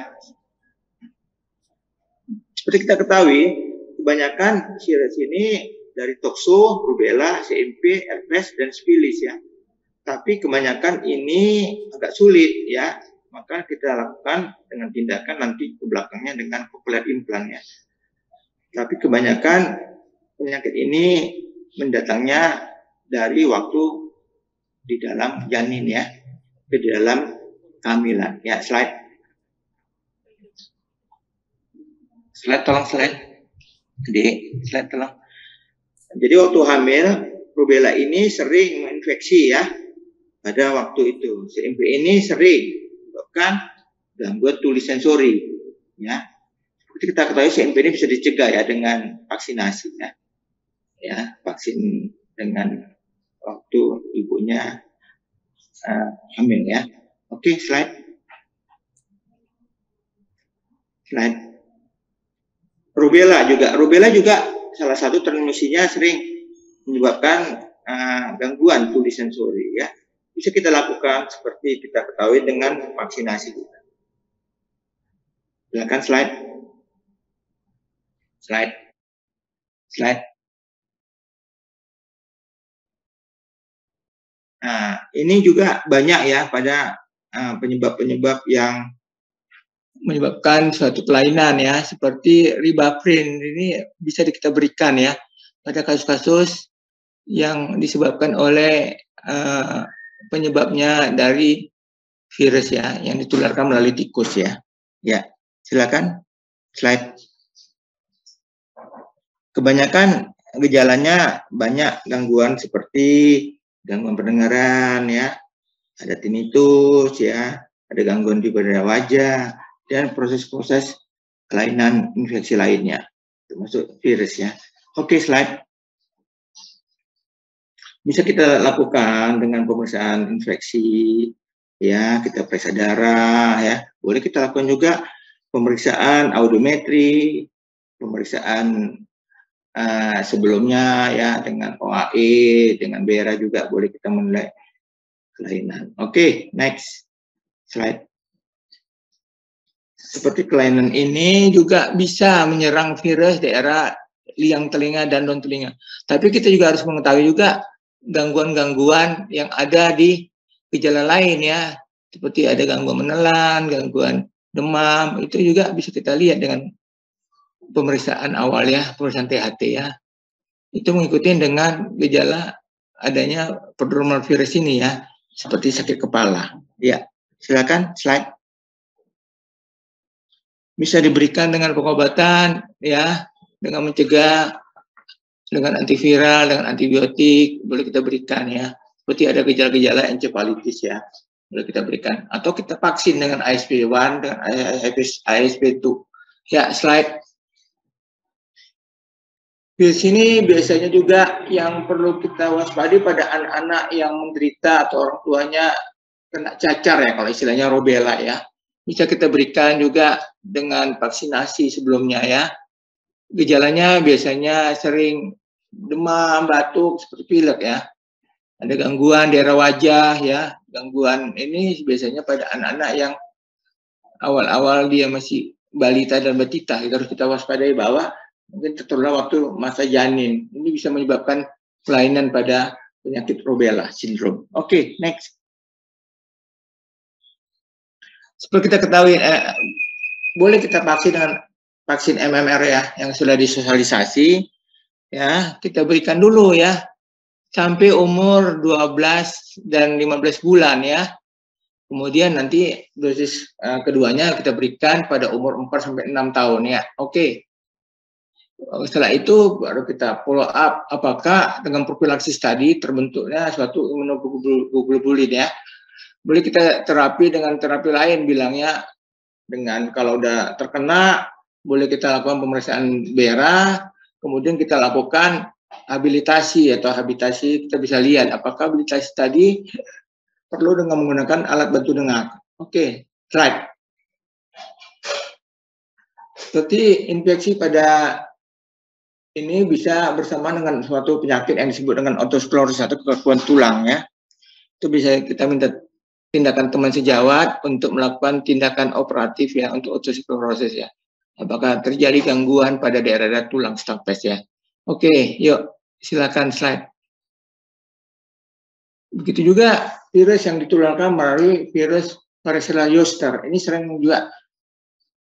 Seperti kita ketahui, kebanyakan virus ini dari tokso, rubella, CMV, herpes, dan sifilis ya. Tapi kebanyakan ini agak sulit ya. Maka kita lakukan dengan tindakan nanti ke belakangnya dengan cochlear implant ya. Tapi kebanyakan penyakit ini mendatangnya dari waktu di dalam janin ya, di dalam kehamilan. Ya, slide. Slide tolong slide. Gede, slide tolong. Jadi waktu hamil, rubella ini sering menginfeksi ya. Pada waktu itu, CMV ini sering menyebabkan gangguan tuli sensori ya. Seperti kita ketahui CMV ini bisa dicegah ya dengan vaksinasi ya. Ya, vaksin dengan waktu ibunya hamil ya. Oke, slide. Slide. Rubella juga salah satu transmisinya sering menyebabkan gangguan tuli sensori ya. Bisa kita lakukan seperti kita ketahui dengan vaksinasi kita. Silakan slide. Slide. Nah, ini juga banyak ya pada penyebab-penyebab yang menyebabkan suatu kelainan ya, seperti ribavirin ini bisa kita berikan ya pada kasus-kasus yang disebabkan oleh penyebabnya dari virus ya, yang ditularkan melalui tikus ya. Ya, silakan slide. Kebanyakan gejalanya banyak gangguan seperti gangguan pendengaran ya, ada tinnitus ya, ada gangguan di pada wajah dan proses-proses kelainan infeksi lainnya, termasuk virus ya. Oke, slide. Bisa kita lakukan dengan pemeriksaan infeksi, ya, kita periksa darah, ya. Boleh kita lakukan juga pemeriksaan audiometri, pemeriksaan sebelumnya, ya, dengan OAE, dengan BERA juga boleh kita menilai kelainan. Oke, next slide. Seperti kelainan ini juga bisa menyerang virus daerah liang telinga dan daun telinga. Tapi kita juga harus mengetahui juga gangguan-gangguan yang ada di gejala lain ya, seperti ada gangguan menelan, gangguan demam, itu juga bisa kita lihat dengan pemeriksaan awal ya, pemeriksaan THT ya. Itu mengikuti dengan gejala adanya prodromal virus ini ya, seperti sakit kepala. Ya, silakan slide. Bisa diberikan dengan pengobatan ya, dengan mencegah, dengan antiviral, dengan antibiotik, boleh kita berikan ya. Seperti ada gejala-gejala encefalitis ya, boleh kita berikan. Atau kita vaksin dengan ASP1, dengan ASP2. Ya, slide. Di sini biasanya juga yang perlu kita waspadai pada anak-anak yang menderita atau orang tuanya kena cacar ya, kalau istilahnya rubella ya. Bisa kita berikan juga dengan vaksinasi sebelumnya ya. Gejalanya biasanya sering demam, batuk, seperti pilek ya. Ada gangguan daerah wajah ya, gangguan ini biasanya pada anak-anak yang awal-awal dia masih balita dan batita, harus kita waspadai bahwa mungkin tertular waktu masa janin. Ini bisa menyebabkan kelainan pada penyakit rubella syndrome. Oke, next. Seperti kita ketahui, boleh kita vaksin dengan vaksin MMR ya, yang sudah disosialisasi. Ya, kita berikan dulu ya, sampai umur 12 dan 15 bulan ya. Kemudian nanti dosis keduanya kita berikan pada umur 4 sampai 6 tahun ya. Oke. Setelah itu baru kita follow up apakah dengan profilaksis tadi terbentuknya suatu imunoglobulin ya. Boleh kita terapi dengan terapi lain, bilangnya dengan kalau udah terkena boleh kita lakukan pemeriksaan BRA, kemudian kita lakukan habilitasi atau habitasi. Kita bisa lihat apakah habilitasi tadi perlu dengan menggunakan alat bantu dengar. Oke, right. Seperti infeksi pada ini bisa bersamaan dengan suatu penyakit yang disebut dengan otosklerosis atau kekakuan tulang ya. Itu bisa kita minta tindakan teman sejawat untuk melakukan tindakan operatif ya untuk otosklerosis ya. Apakah terjadi gangguan pada daerah tulang stapes ya. Oke, yuk silakan slide. Begitu juga virus yang ditularkan melalui virus varicella zoster. Ini sering juga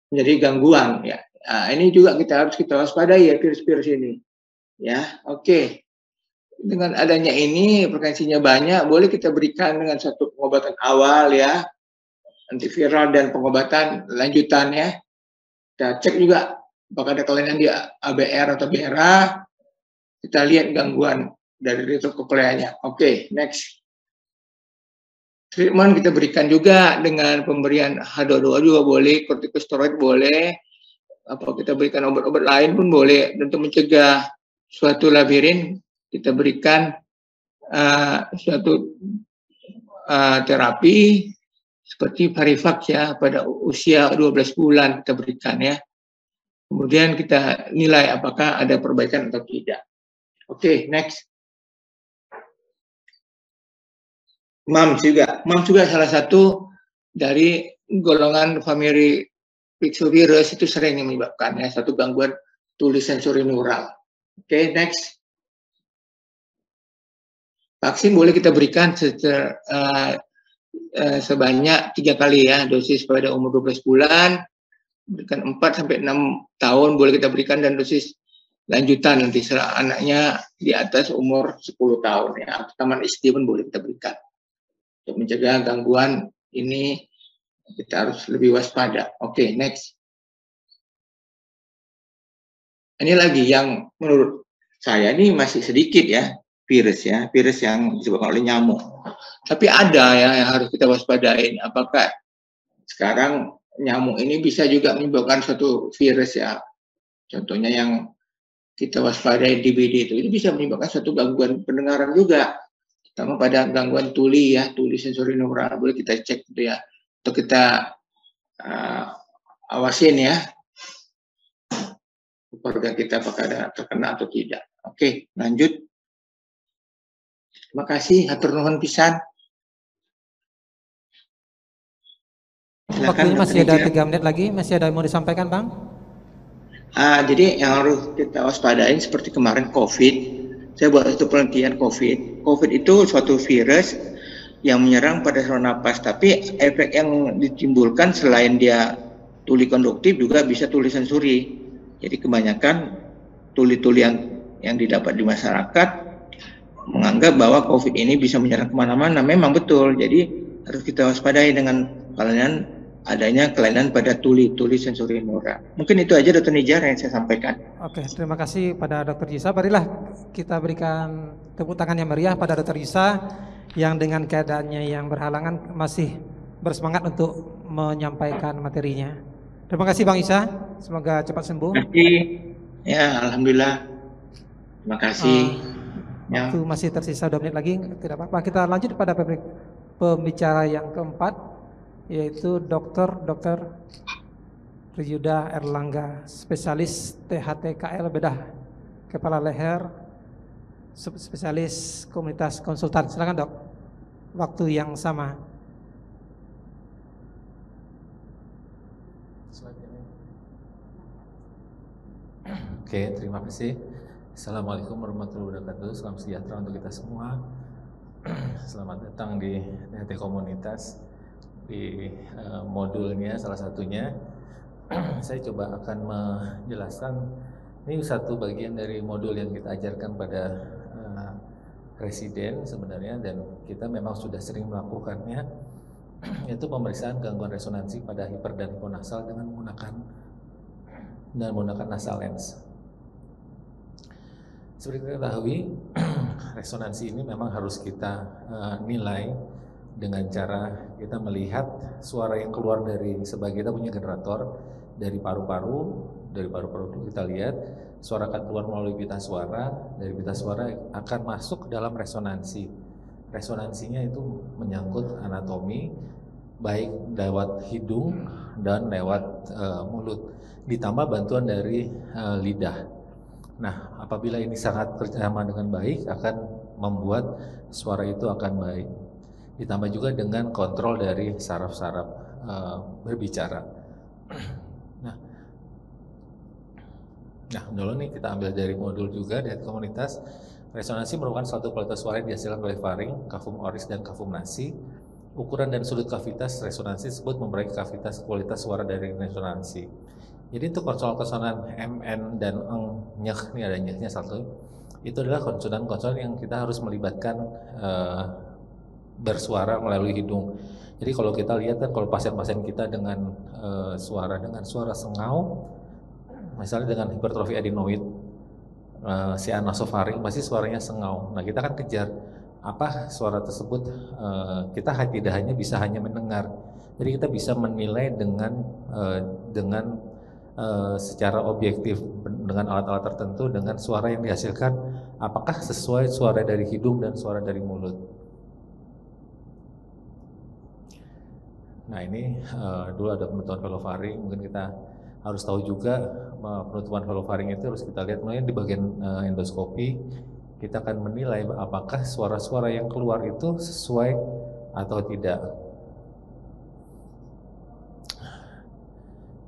menjadi gangguan ya. Nah, ini juga harus kita waspadai ya virus-virus ini. Ya, oke. Dengan adanya ini frekuensinya banyak, boleh kita berikan dengan satu pengobatan awal ya, antiviral dan pengobatan lanjutan ya. Kita cek juga apakah ada kelainan di ABR atau BRA. Kita lihat gangguan dari retrokokleanya. Oke, next. Treatment kita berikan juga dengan pemberian H2O juga boleh, kortikosteroid boleh, apa kita berikan obat-obat lain pun boleh untuk mencegah suatu labirin. Kita berikan suatu terapi seperti Varivax ya pada usia 12 bulan kita berikan ya. Kemudian kita nilai apakah ada perbaikan atau tidak. Oke, next. MAMS juga salah satu dari golongan famili Pixovirus, itu sering menyebabkan ya satu gangguan tuli sensori neural. Oke, next. Vaksin boleh kita berikan sebanyak 3 kali ya, dosis pada umur 12 bulan, berikan 4 sampai 6 tahun boleh kita berikan, dan dosis lanjutan nanti setelah anaknya di atas umur 10 tahun ya, taman SD pun boleh kita berikan. Untuk mencegah gangguan ini kita harus lebih waspada. Oke, next. Ini lagi yang menurut saya ini masih sedikit ya, virus yang disebabkan oleh nyamuk. Tapi ada ya yang harus kita waspadain. Apakah sekarang nyamuk ini bisa juga menyebabkan suatu virus ya? Contohnya yang kita waspadai DBD itu bisa menyebabkan suatu gangguan pendengaran juga. Terutama pada gangguan tuli ya, tuli sensori neural. Boleh kita cek gitu ya, untuk kita awasin ya keluarga kita apakah ada terkena atau tidak. Oke, lanjut. Terima kasih, hatur nuhun pisan. Waktunya masih ada 3 menit lagi, masih ada yang mau disampaikan Bang? Jadi yang harus kita waspadain seperti kemarin COVID. Saya buat satu penelitian COVID. COVID itu suatu virus yang menyerang pada saluran napas, tapi efek yang ditimbulkan selain dia tuli konduktif juga bisa tuli sensori. Jadi kebanyakan tuli-tuli yang didapat di masyarakat menganggap bahwa COVID ini bisa menyerang kemana-mana. Memang betul, jadi harus kita waspadai dengan adanya kelainan pada tuli sensori neural. Mungkin itu aja Dr. Nijar yang saya sampaikan. Oke, terima kasih pada Dr. Yisa. Marilah kita berikan tepuk tangan yang meriah pada Dr. Yisa yang dengan keadaannya yang berhalangan masih bersemangat untuk menyampaikan materinya. Terima kasih Bang Isa, semoga cepat sembuh. Terima kasih. Ya, alhamdulillah. Terima kasih. Waktu masih tersisa 2 menit lagi, tidak apa-apa. Kita lanjut pada pembicara yang keempat, yaitu Dr. Riyuda Erlangga, spesialis THT KL bedah kepala leher spesialis komunitas konsultan. Silakan Dok. Waktu yang sama. Oke, terima kasih. Assalamualaikum warahmatullahi wabarakatuh. Salam sejahtera untuk kita semua. Selamat datang di THT Komunitas di modulnya salah satunya. Saya coba akan menjelaskan ini satu bagian dari modul yang kita ajarkan pada residen sebenarnya, dan kita memang sudah sering melakukannya, yaitu pemeriksaan gangguan resonansi pada hiper dan hiponasal dengan menggunakan nasal lens. Seperti kita ketahui, resonansi ini memang harus kita nilai dengan cara kita melihat suara yang keluar dari, sebagai kita punya generator dari paru-paru itu kita lihat suara akan keluar melalui pita suara, dari pita suara akan masuk ke dalam resonansi. Resonansinya itu menyangkut anatomi, baik lewat hidung dan lewat mulut, ditambah bantuan dari lidah. Nah, apabila ini sangat kerjasama dengan baik, akan membuat suara itu akan baik. Ditambah juga dengan kontrol dari saraf-saraf berbicara. Nah, dulu nih kita ambil dari modul juga dari komunitas. Resonansi merupakan suatu kualitas suara yang dihasilkan oleh faring, kafum oris, dan kafum nasi. Ukuran dan sudut kavitas resonansi tersebut memberi kualitas suara dari resonansi. Jadi untuk konsonan MN dan nyeh, ini ada nyehnya satu, itu adalah konsonan-konsonan yang kita harus melibatkan bersuara melalui hidung. Jadi kalau kita lihat kan, kalau pasien-pasien kita dengan suara sengau, misalnya dengan hipertrofi adenoid, si anasofaring pasti suaranya sengau. Nah, kita kan kejar apa suara tersebut, kita tidak hanya bisa mendengar, jadi kita bisa menilai dengan secara objektif dengan alat-alat tertentu, dengan suara yang dihasilkan apakah sesuai suara dari hidung dan suara dari mulut. Nah, ini dulu ada penutupan velofaring, mungkin kita harus tahu juga penutupan velofaring itu harus kita lihat mulai di bagian endoskopi. Kita akan menilai apakah suara-suara yang keluar itu sesuai atau tidak.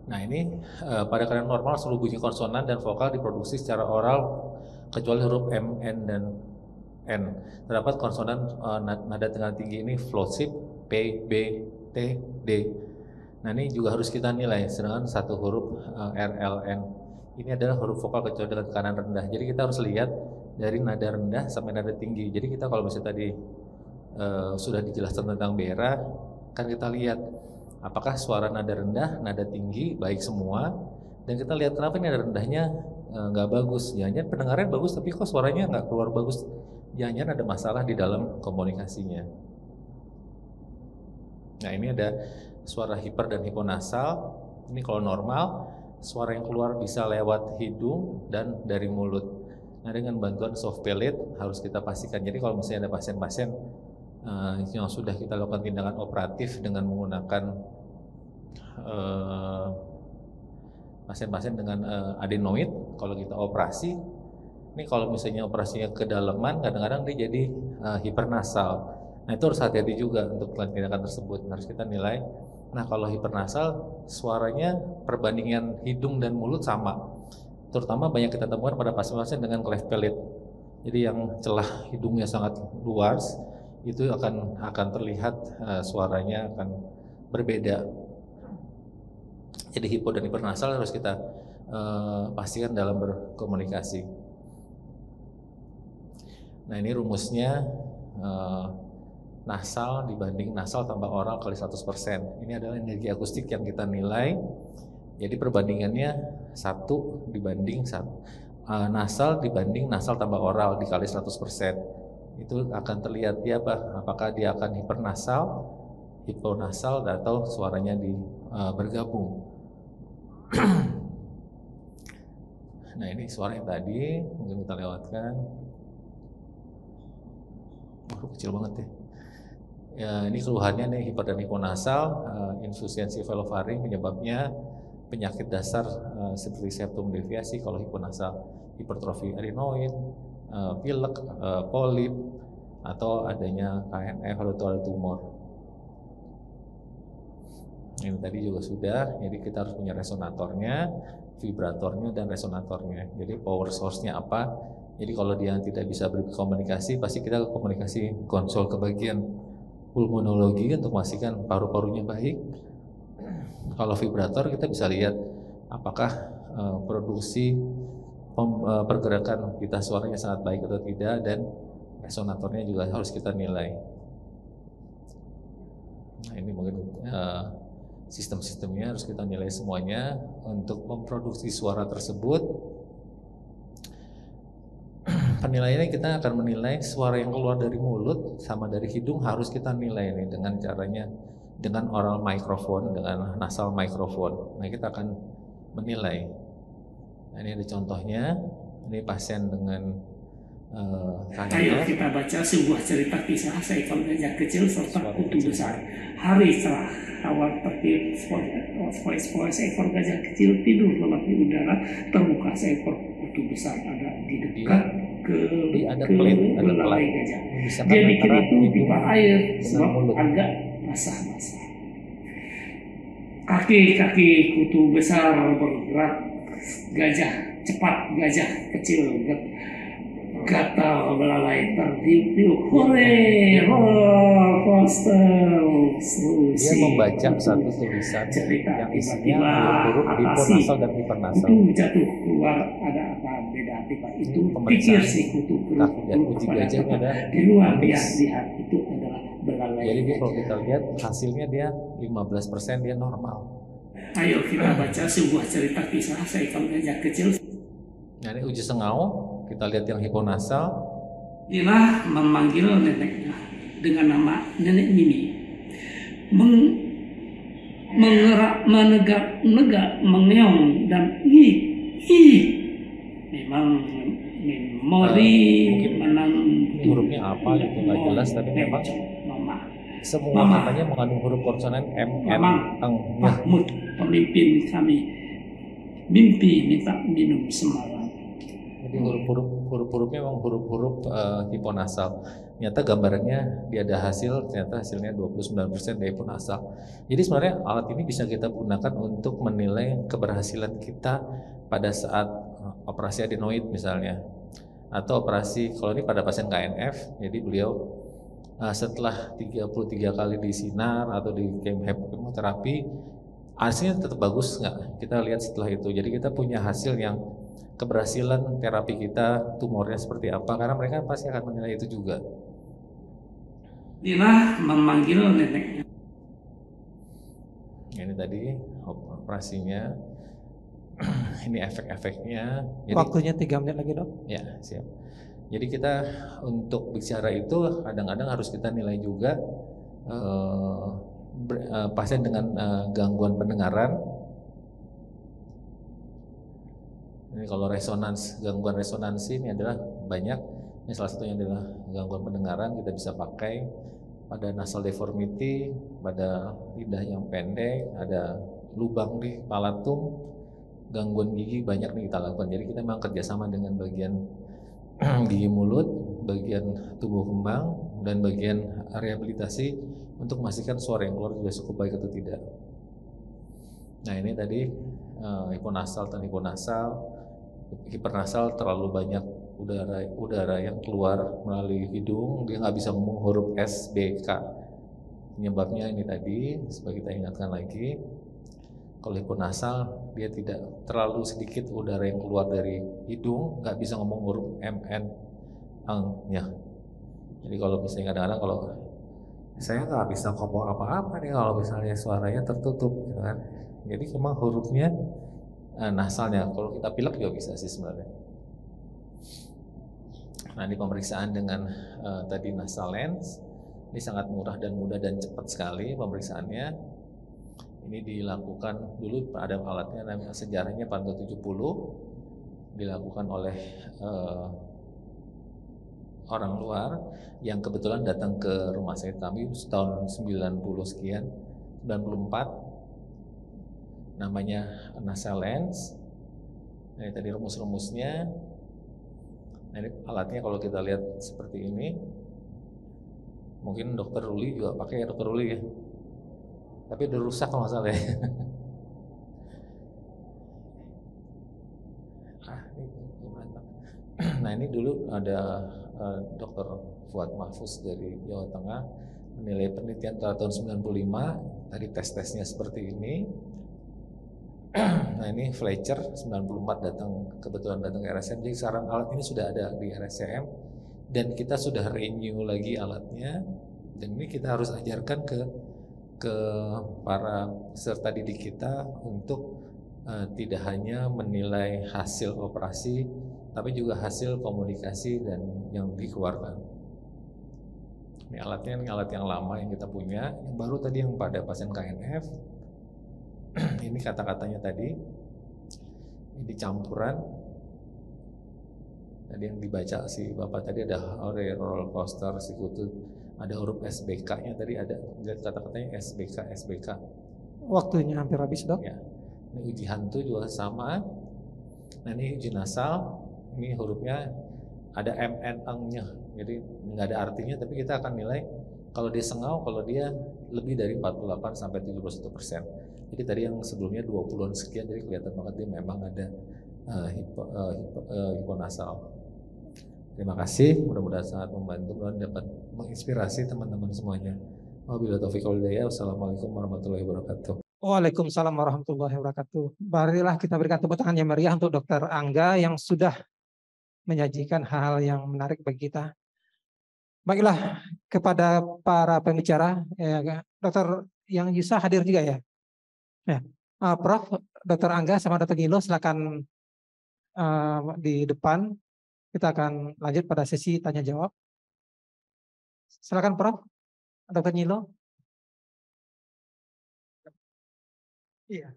Nah, ini pada keadaan normal seluruh bunyi konsonan dan vokal diproduksi secara oral kecuali huruf M, N, dan N. Terdapat konsonan nada tengah tinggi ini flowship P, B, T, D. Nah, ini juga harus kita nilai, sedangkan satu huruf R, L, N. Ini adalah huruf vokal kecuali dengan tekanan rendah. Jadi kita harus lihat dari nada rendah sampai nada tinggi. Jadi kita kalau misalnya tadi sudah dijelaskan tentang BERA, kan kita lihat apakah suara nada rendah, nada tinggi, baik semua. Dan kita lihat kenapa ini nada rendahnya nggak bagus. Jangan-jangan pendengarannya bagus tapi kok suaranya nggak keluar bagus. Jangan-jangan ada masalah di dalam komunikasinya. Nah, ini ada suara hiper dan hiponasal. Ini kalau normal, suara yang keluar bisa lewat hidung dan dari mulut. Nah, dengan bantuan soft palate harus kita pastikan. Jadi kalau misalnya ada pasien-pasien yang sudah kita lakukan tindakan operatif dengan menggunakan pasien-pasien dengan adenoid, kalau kita operasi, ini kalau misalnya operasinya kedalaman, kadang-kadang dia jadi hipernasal. Nah, itu harus hati-hati juga untuk tindakan tersebut, harus kita nilai. Nah, kalau hipernasal, suaranya perbandingan hidung dan mulut sama. Terutama banyak kita temukan pada pasien-pasien dengan cleft palate. Jadi yang celah hidungnya sangat luas, itu akan terlihat suaranya akan berbeda. Jadi hipo dan hipernasal harus kita pastikan dalam berkomunikasi. Nah, ini rumusnya nasal dibanding nasal tambah oral kali 100%. Ini adalah energi akustik yang kita nilai. Jadi perbandingannya 1 dibanding 1. Nasal dibanding nasal tambah oral dikali 100%. Itu akan terlihat dia apakah dia akan hipernasal, hiponasal, atau suaranya bergabung. Nah, ini suara yang tadi mungkin kita lewatkan. Kecil banget ya. Ya, ini keluhannya nih hiper dan hiponasal, insusiensi velofaring, penyebabnya penyakit dasar seperti septum deviasi. Kalau hiponasal hipertrofi adenoid, pilek, polip, atau adanya KNF atau ada tumor. Ini tadi juga sudah, jadi kita harus punya resonatornya, vibratornya, dan resonatornya. Jadi power source-nya apa? Jadi kalau dia tidak bisa berkomunikasi, pasti kita komunikasi konsul ke bagian pulmonologi untuk memastikan paru-parunya baik. Kalau vibrator kita bisa lihat apakah produksi pergerakan pita suaranya sangat baik atau tidak, dan resonatornya juga harus kita nilai. Nah, ini mungkin sistem-sistemnya harus kita nilai semuanya untuk memproduksi suara tersebut. Penilaiannya kita akan menilai suara yang keluar dari mulut sama dari hidung, harus kita nilai nih dengan caranya dengan oral microphone, dengan nasal microphone. Nah, kita akan menilai. Nah, ini ada contohnya. Ini pasien dengan Ayo kita baca sebuah cerita kisah seekor gajah kecil serta kutu besar. Hari cerah, awal tertib, seekor gajah kecil tidur lelap di udara, terbuka seekor kutu besar ada di dekat belalai gajah. Dia bikin itu pipa air sebab agak basah-basah. Kaki-kaki kutu besar bergerak, gajah cepat, gajah kecil gatal belalai tertiup, hore, dia membaca satu tulisan yang isinya huruf hiponasal dan hipernasal. Kutu jatuh keluar, ada apa beda pipa itu? Pikir si kutu uji gajahnya ada di luar, dia lihat itu adalah belalai. Jadi dia kalau kita lihat hasilnya dia 15% dia normal. Ayo kita baca sebuah cerita kisah seekor gajah kecil. Nah, ini uji sengau. Kita lihat yang hiponasal. Inilah memanggil neneknya dengan nama Nenek Mimi. Menegak, mengeong dan memang memori menang. Hurufnya apa gitu nggak jelas, tapi memang semua katanya mengandung huruf konsonan M, N, Eng. Mahmud, pemimpin kami, mimpi minta minum semalam. Jadi huruf-hurufnya memang huruf-huruf hiponasal. Ternyata gambarannya dia ada hasil, ternyata hasilnya 29% dari hiponasal. Jadi sebenarnya alat ini bisa kita gunakan untuk menilai keberhasilan kita pada saat operasi adenoid misalnya, atau operasi kalau ini pada pasien KNF. Jadi beliau setelah 33 kali disinar atau di kemoterapi, hasilnya tetap bagus nggak? Kita lihat setelah itu. Jadi kita punya hasil yang keberhasilan terapi kita, tumornya seperti apa, karena mereka pasti akan menilai itu juga. Inilah memanggil neneknya. Ini tadi operasinya. Ini efek-efeknya. Waktunya 3 menit lagi, Dok. Ya, siap. Jadi kita untuk bicara itu kadang-kadang harus kita nilai juga pasien dengan gangguan pendengaran. Ini kalau gangguan resonansi ini adalah banyak. Ini salah satunya adalah gangguan pendengaran. Kita bisa pakai pada nasal deformity, pada lidah yang pendek, ada lubang di palatum, gangguan gigi banyak nih kita lakukan. Jadi kita memang kerjasama dengan bagian gigi mulut, bagian tubuh kembang, dan bagian rehabilitasi untuk memastikan suara yang keluar juga cukup baik atau tidak. Nah, ini tadi hiponasal dan hiponasal. Hipernasal terlalu banyak udara yang keluar melalui hidung, dia nggak bisa ngomong huruf S, B, K. Penyebabnya ini tadi, sebagai kita ingatkan lagi, kalau hiponasal dia tidak terlalu sedikit udara yang keluar dari hidung, nggak bisa ngomong huruf M, N, Eng, nya. Jadi kalau misalnya kadang-kadang kalau saya nggak bisa ngomong apa-apa nih kalau misalnya suaranya tertutup, gitu kan. Jadi memang hurufnya nasalnya, kalau kita pilek juga bisa sih sebenarnya. Nah, ini pemeriksaan dengan tadi nasal lens. Ini sangat murah dan mudah dan cepat sekali pemeriksaannya. Ini dilakukan dulu, ada alatnya namanya sejarahnya Panto 70, dilakukan oleh orang luar yang kebetulan datang ke rumah sakit kami tahun 90 sekian, 94. Namanya nasal lens. Ini tadi rumus-rumusnya. Nah, ini alatnya kalau kita lihat seperti ini, mungkin dokter Ruli juga pakai ya, dokter Ruli ya. Tapi udah rusak kalau nggak salah ya. Nah ini dulu ada dokter Fuad Mahfuz dari Jawa Tengah menilai penelitian tahun 95, tadi tes-tesnya seperti ini. Nah ini Fletcher 94 kebetulan datang ke RSM, jadi sekarang alat ini sudah ada di RSM dan kita sudah renew lagi alatnya, dan ini kita harus ajarkan ke para peserta didik kita untuk tidak hanya menilai hasil operasi, tapi juga hasil komunikasi dan yang dikeluarkan. Ini alatnya, ini alat yang lama yang kita punya, yang baru tadi yang pada pasien KNF. Ini kata-katanya tadi, ini campuran. Tadi yang dibaca si Bapak tadi ada roller coaster, sikutu, ada huruf SBK-nya tadi, ada kata-katanya SBK. Waktunya hampir habis, Dok. Ya. Ini uji hantu juga sama. Nah ini uji nasal, ini hurufnya ada MN-nya, jadi nggak ada artinya, tapi kita akan nilai kalau dia sengau, kalau dia lebih dari 48 sampai 71%. Jadi tadi yang sebelumnya 20-an sekian, jadi kelihatan banget dia memang ada hiponasal. Terima kasih, mudah-mudahan sangat membantu dan dapat menginspirasi teman-teman semuanya. Wabillahi taufiq wal hidayah. Wassalamualaikum warahmatullahi wabarakatuh. Waalaikumsalam warahmatullahi wabarakatuh. Marilah kita berikan tepuk tangan yang meriah untuk Dr. Angga yang sudah menyajikan hal-hal yang menarik bagi kita. Baiklah, kepada para pembicara, Dr. yang Yusa hadir juga ya. Prof, Dr. Angga sama Dr. Gilo silakan di depan. Kita akan lanjut pada sesi tanya jawab. Silakan Prof, Dr. Gilo. Iya.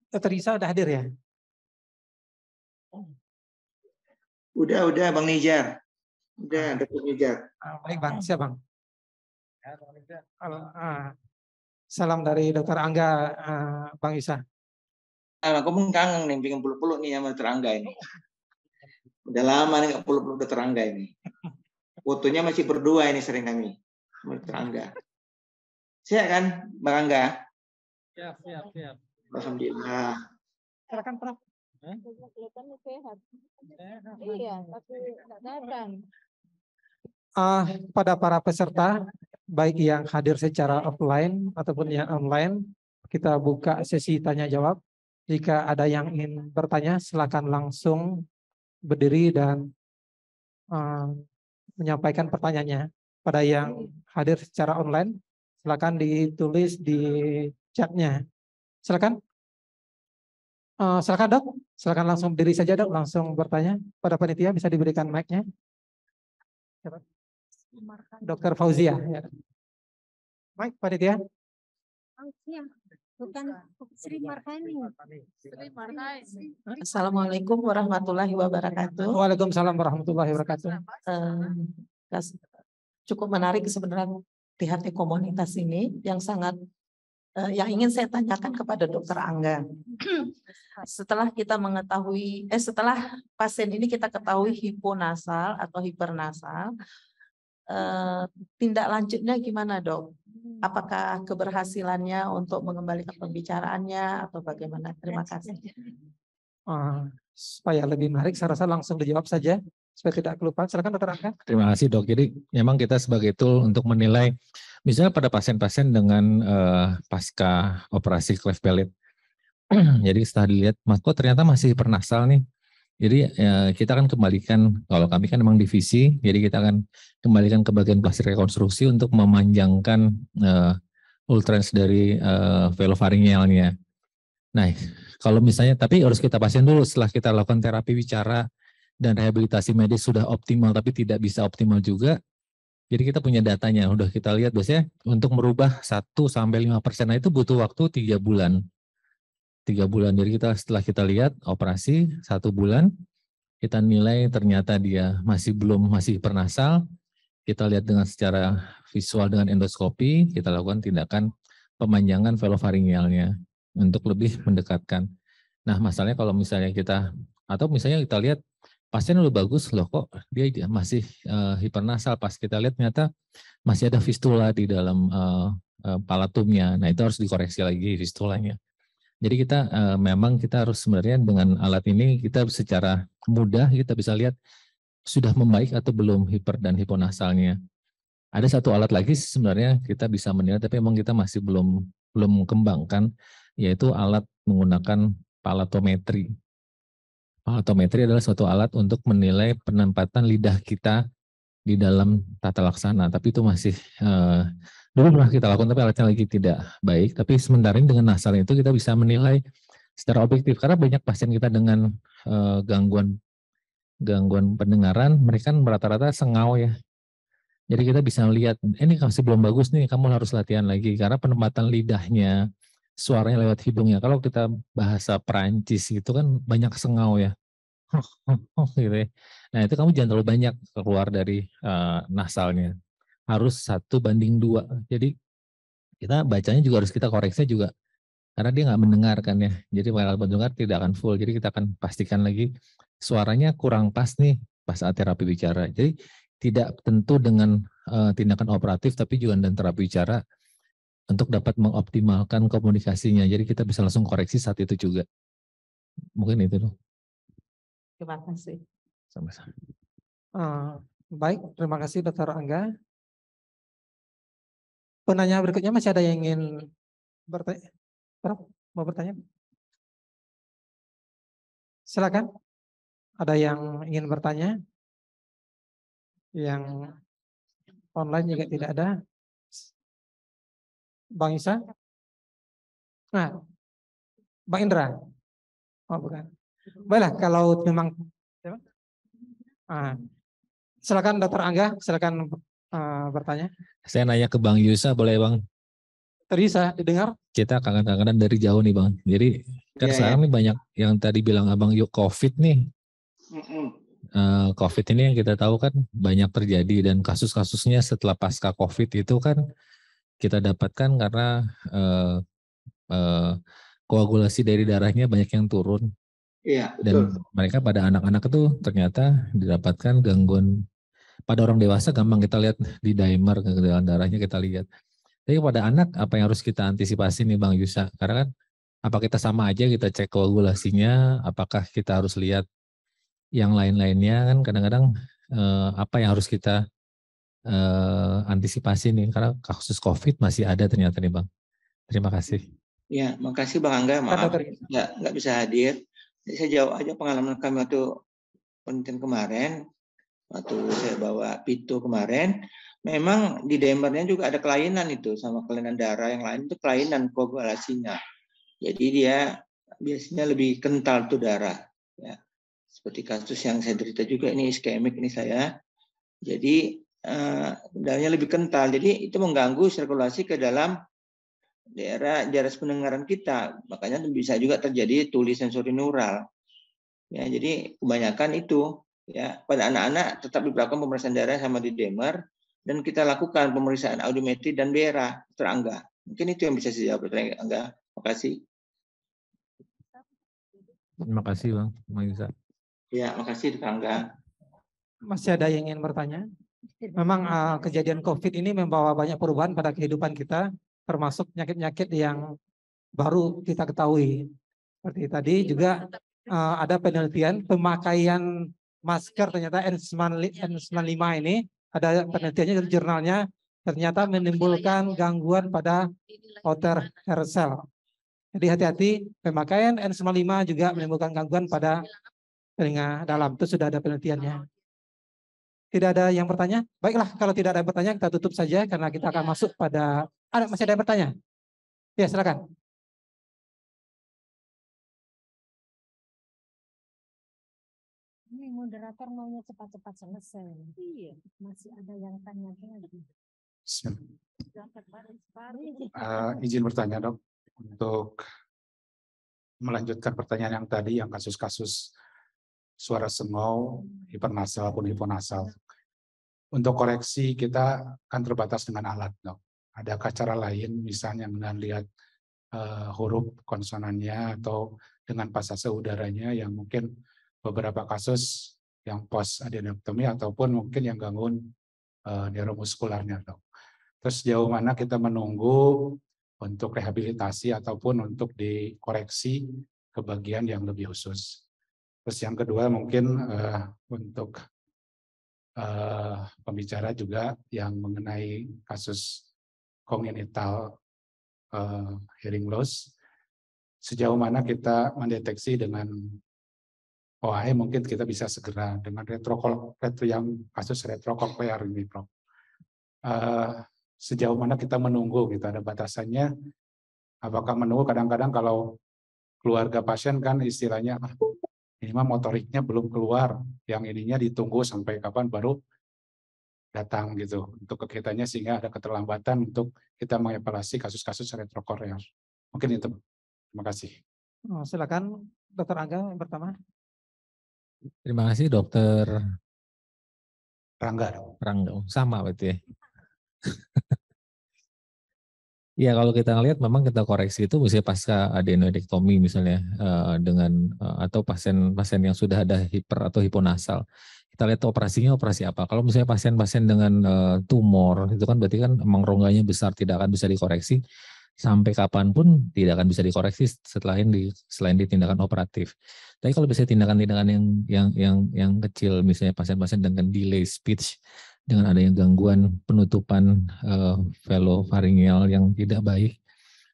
Dr. Yusa udah hadir ya? Udah Bang Nijar. Udah, Dr. Nijar. Baik Bang, siap Bang. Salam dari Dr. Angga, Bang Yusa. Aku pun kangen nih, pengen peluk-peluk nih sama Dr. Angga ini. Udah lama nih nggak peluk-peluk Dr. Angga ini. Fotonya masih berdua ini sering kami sama Dr. Angga. Siap kan, Bang Angga? Siap. Alhamdulillah. Silakan Prof. Kelihatannya sehat. Iya, tapi nggak datang. Pada para peserta, baik yang hadir secara offline ataupun yang online, kita buka sesi tanya jawab. Jika ada yang ingin bertanya, silakan langsung berdiri dan menyampaikan pertanyaannya. Pada yang hadir secara online, silakan ditulis di chatnya. Silakan. Silakan Dok, silakan langsung berdiri saja Dok, langsung bertanya pada panitia, bisa diberikan mic-nya. Dr. Fauzia. Ya. Mic panitia. Fauzia, bukan Sri Marhani. Assalamualaikum warahmatullahi wabarakatuh. Waalaikumsalam warahmatullahi wabarakatuh. Cukup menarik sebenarnya lihatnya komunitas ini yang sangat yang ingin saya tanyakan kepada Dr. Angga. Setelah kita mengetahui, setelah pasien ini kita ketahui hiponasal atau hipernasal, tindak lanjutnya gimana Dok? Apakah keberhasilannya untuk mengembalikan pembicaraannya atau bagaimana? Terima kasih. Supaya lebih menarik, saya rasa langsung dijawab saja supaya tidak kelupaan. Silakan Dr. Angga. Terima kasih Dok. Jadi memang kita sebagai tool untuk menilai, misalnya pada pasien-pasien dengan pasca operasi cleft palate. Jadi setelah dilihat, kok ternyata masih hipernasal nih. Jadi kita akan kembalikan, kalau kami kan memang divisi, jadi kita akan kembalikan ke bagian plastik rekonstruksi untuk memanjangkan ultrans dari velofaringealnya. Nah, kalau misalnya, tapi harus kita pasien dulu setelah kita lakukan terapi bicara dan rehabilitasi medis sudah optimal tapi tidak bisa optimal juga. Jadi kita punya datanya, udah kita lihat biasanya untuk merubah 1-5%, nah itu butuh waktu 3 bulan. 3 bulan, jadi setelah kita lihat operasi 1 bulan, kita nilai ternyata dia masih hipernasal, kita lihat dengan secara visual dengan endoskopi, kita lakukan tindakan pemanjangan velofaringealnya untuk lebih mendekatkan. Nah masalahnya kalau misalnya kita lihat pasien udah bagus loh kok dia masih hipernasal, pas kita lihat ternyata masih ada fistula di dalam palatumnya. Nah itu harus dikoreksi lagi fistulanya. Jadi kita memang kita harus sebenarnya dengan alat ini kita secara mudah kita bisa lihat sudah membaik atau belum hiper dan hiponasalnya. Ada satu alat lagi sebenarnya kita bisa menilai, tapi memang kita masih belum kembangkan, yaitu alat menggunakan palatometri. Palatometri adalah suatu alat untuk menilai penempatan lidah kita di dalam tata laksana, tapi itu masih dulu pernah kita lakukan, tapi alatnya lagi tidak baik. Tapi sementara ini dengan nasal itu kita bisa menilai secara objektif, karena banyak pasien kita dengan gangguan pendengaran, mereka kan rata-rata sengau ya. Jadi kita bisa lihat, ini masih belum bagus nih, kamu harus latihan lagi, karena penempatan lidahnya, suaranya lewat hidungnya. Kalau kita bahasa Perancis itu kan banyak sengau ya. Gitu ya. Nah itu kamu jangan terlalu banyak keluar dari nasalnya. Harus 1:2. Jadi kita bacanya juga harus kita koreksi juga. Karena dia nggak mendengarkan ya. Jadi kalau mendengar tidak akan full. Jadi kita akan pastikan lagi suaranya kurang pas nih pas saat terapi bicara. Jadi tidak tentu dengan tindakan operatif, tapi juga dengan terapi bicara untuk dapat mengoptimalkan komunikasinya. Jadi kita bisa langsung koreksi saat itu juga. Mungkin itu loh. Terima kasih. Sama-sama. Baik, terima kasih Dr. Angga. Penanya berikutnya masih ada yang ingin bertanya? Prof, mau bertanya? Silakan. Ada yang ingin bertanya? Yang online juga tidak ada. Bang Isa? Nah, Bang Indra? Oh bukan. Baiklah, kalau memang silakan Dr. Angga, silakan bertanya. Saya nanya ke Bang Yusa, boleh Bang? Bisa didengar? Kita kadang-kadang dari jauh nih Bang. Jadi kan sekarang nih banyak yang tadi bilang Abang yuk COVID nih. COVID ini yang kita tahu kan banyak terjadi, dan kasus-kasusnya setelah pasca COVID itu kan kita dapatkan karena koagulasi dari darahnya banyak yang turun. Iya, dan betul. mereka pada anak-anak itu ternyata didapatkan gangguan. Pada orang dewasa gampang kita lihat di dimer, kegedean darahnya kita lihat. Tapi pada anak apa yang harus kita antisipasi nih Bang Yusa? Karena kan apa kita sama aja kita cek koagulasinya, apakah kita harus lihat yang lain-lainnya, kan kadang-kadang apa yang harus kita antisipasi nih, karena kasus COVID masih ada ternyata nih Bang. Terima kasih. Ya, makasih Bang Angga, maaf nggak bisa hadir. Jadi saya jawab aja pengalaman kami waktu penelitian kemarin, waktu saya bawa Pito kemarin. Memang di dimernya juga ada kelainan itu, sama kelainan darah yang lain itu kelainan koagulasinya. Jadi dia biasanya lebih kental tuh darah. Ya. Seperti kasus yang saya derita juga, ini iskemik ini saya. Jadi darahnya lebih kental, jadi itu mengganggu sirkulasi ke dalam daerah jaras pendengaran kita, makanya bisa juga terjadi tuli sensori neural. Ya, jadi kebanyakan itu ya pada anak-anak tetap dilakukan pemeriksaan darah sama di dimer, dan kita lakukan pemeriksaan audiometri dan BRA, Dr. Angga. Mungkin itu yang bisa saya jawab, Dr. Angga. Makasih. Terima kasih Bang Yusa. Ya, makasih Dr. Angga. Masih ada yang ingin bertanya? Memang kejadian COVID ini membawa banyak perubahan pada kehidupan kita, termasuk penyakit-penyakit yang baru kita ketahui. Seperti tadi juga ada penelitian pemakaian masker, ternyata N95 ini ada penelitiannya dari jurnalnya, ternyata menimbulkan gangguan pada outer hair cell. Jadi hati-hati, pemakaian N95 juga menimbulkan gangguan pada telinga dalam. Itu sudah ada penelitiannya. Tidak ada yang bertanya? Baiklah, kalau tidak ada yang bertanya kita tutup saja karena kita akan masuk pada... masih ada yang bertanya? Ya, silakan. Ini moderator maunya cepat-cepat selesai. Iya. Masih ada yang tanya lagi. Izin bertanya Dok, untuk melanjutkan pertanyaan yang tadi, yang kasus-kasus suara sengau, hipernasal maupun hiponasal. Untuk koreksi kita kan terbatas dengan alat Dok. Adakah cara lain misalnya dengan lihat huruf konsonannya atau dengan pasase udaranya yang mungkin beberapa kasus yang post adenektomi ataupun mungkin yang gangguan neuromuskularnya, dok. Terus sejauh mana kita menunggu untuk rehabilitasi ataupun untuk dikoreksi ke bagian yang lebih khusus. Terus yang kedua mungkin untuk pembicara juga yang mengenai kasus congenital hearing loss, sejauh mana kita mendeteksi dengan OAE mungkin kita bisa segera dengan kasus retrokoklear ini, Prof. Sejauh mana kita menunggu gitu, ada batasannya. Apakah menunggu, kadang-kadang kalau keluarga pasien kan istilahnya ini mah motoriknya belum keluar, yang ininya ditunggu sampai kapan baru datang gitu untuk ke kitanya, sehingga ada keterlambatan untuk kita mengevaluasi kasus-kasus retrokoklear. Mungkin itu. Terima kasih. Silakan Dr. Angga yang pertama. Terima kasih Dokter Rangga. Sama berarti ya. Ya kalau kita ngelihat memang kita koreksi itu misalnya pasca adenoidektomi misalnya dengan atau pasien-pasien yang sudah ada hiper atau hiponasal. Kita lihat operasinya operasi apa. Kalau misalnya pasien-pasien dengan tumor itu kan berarti kan emang rongganya besar, tidak akan bisa dikoreksi sampai kapanpun, tidak akan bisa dikoreksi selain di tindakan operatif. Tapi kalau misalnya tindakan-tindakan yang kecil, misalnya pasien-pasien dengan delay speech, dengan adanya gangguan penutupan velofaringeal yang tidak baik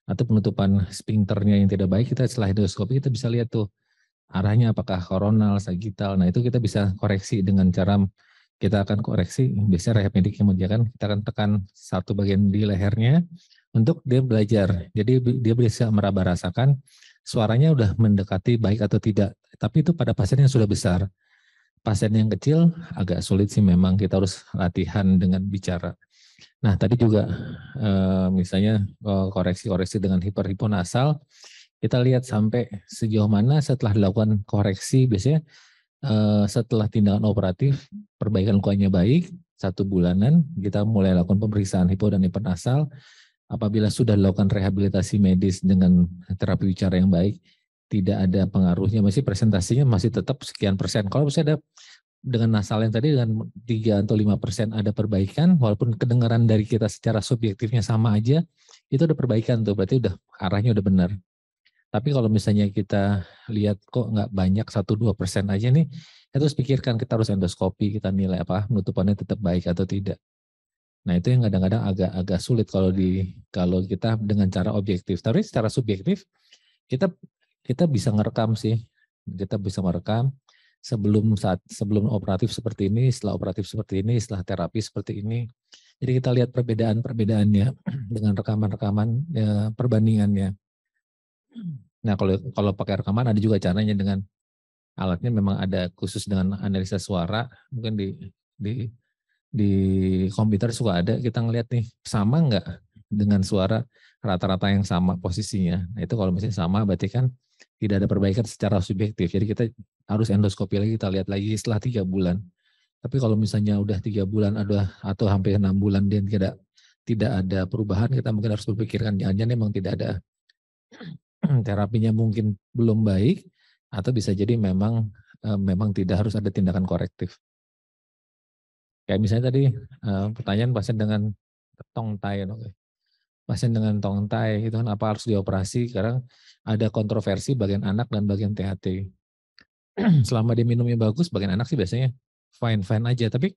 atau penutupan sphincternya yang tidak baik, kita setelah endoskopi kita bisa lihat tuh arahnya apakah koronal, sagittal. Nah itu kita bisa koreksi dengan cara kita akan koreksi, biasanya rehab medik yang mengerjakan, kita akan tekan satu bagian di lehernya untuk dia belajar. Jadi dia bisa meraba rasakan suaranya udah mendekati baik atau tidak. Tapi itu pada pasien yang sudah besar. Pasien yang kecil agak sulit sih, memang kita harus latihan dengan bicara. Nah tadi juga misalnya koreksi-koreksi dengan hiperhiponasal, kita lihat sampai sejauh mana setelah dilakukan koreksi, biasanya setelah tindakan operatif perbaikan lukanya baik, 1 bulanan kita mulai lakukan pemeriksaan hipo dan hipernasal. Apabila sudah dilakukan rehabilitasi medis dengan terapi bicara yang baik, tidak ada pengaruhnya, masih presentasinya masih tetap sekian persen. Kalau misalnya ada dengan nasal yang tadi dengan 3 atau 5% ada perbaikan, walaupun kedengaran dari kita secara subjektifnya sama aja, itu ada perbaikan tuh, berarti udah arahnya udah benar. Tapi kalau misalnya kita lihat kok nggak banyak 1-2% aja nih, kita harus pikirkan, kita harus endoskopi, kita nilai apa penutupannya tetap baik atau tidak. Nah itu yang kadang-kadang agak sulit kalau kita dengan cara objektif. Tapi secara subjektif kita bisa ngerekam sih, kita bisa merekam sebelum operatif seperti ini, setelah operatif seperti ini, setelah terapi seperti ini. Jadi kita lihat perbedaannya dengan rekaman-rekaman perbandingannya. Nah kalau pakai rekaman ada juga caranya dengan alatnya, memang ada khusus dengan analisa suara, mungkin di komputer suka ada, kita ngelihat nih sama nggak dengan suara rata-rata yang sama posisinya. Nah itu kalau misalnya sama berarti kan tidak ada perbaikan secara subjektif. Jadi kita harus endoskopi lagi, kita lihat lagi setelah 3 bulan. Tapi kalau misalnya udah 3 bulan atau hampir 6 bulan dan tidak ada perubahan, kita mungkin harus berpikirkan jangan-jangan memang tidak ada terapinya mungkin belum baik, atau bisa jadi memang tidak harus ada tindakan korektif. Kayak misalnya tadi pertanyaan pasien dengan tongue tie, pasien dengan tongue tie itu kan apa harus dioperasi? Sekarang ada kontroversi bagian anak dan bagian THT. Selama dia minumnya bagus, bagian anak sih biasanya fine aja. Tapi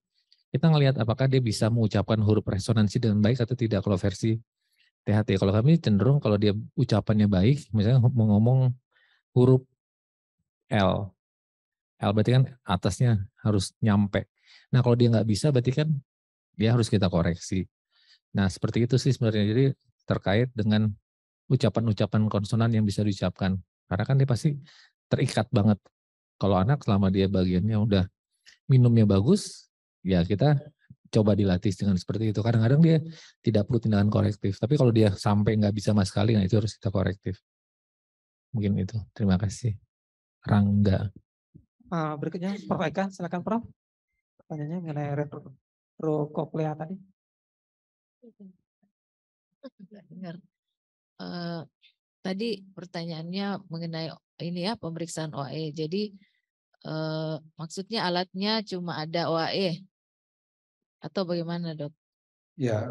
kita ngelihat apakah dia bisa mengucapkan huruf resonansi dengan baik atau tidak kalau versi THT. Kalau kami cenderung kalau dia ucapannya baik, misalnya mau ngomong huruf L berarti kan atasnya harus nyampe. Nah kalau dia nggak bisa berarti kan dia harus kita koreksi. Nah seperti itu sih sebenarnya, jadi terkait dengan ucapan-ucapan konsonan yang bisa diucapkan. Karena kan dia pasti terikat banget. Kalau anak selama dia bagiannya udah minumnya bagus, ya kita coba dilatih dengan seperti itu. Kadang-kadang dia tidak perlu tindakan korektif. Tapi kalau dia sampai nggak bisa sama sekali, nah itu harus kita korektif. Mungkin itu. Terima kasih. Rangga. Berikutnya Prof. Eka, silakan Prof. Pertanyaannya mengenai retrokoklea tadi. Dengar. Tadi pertanyaannya mengenai ini ya, pemeriksaan OAE. Jadi Maksudnya alatnya cuma ada OAE atau bagaimana, Dok? Ya,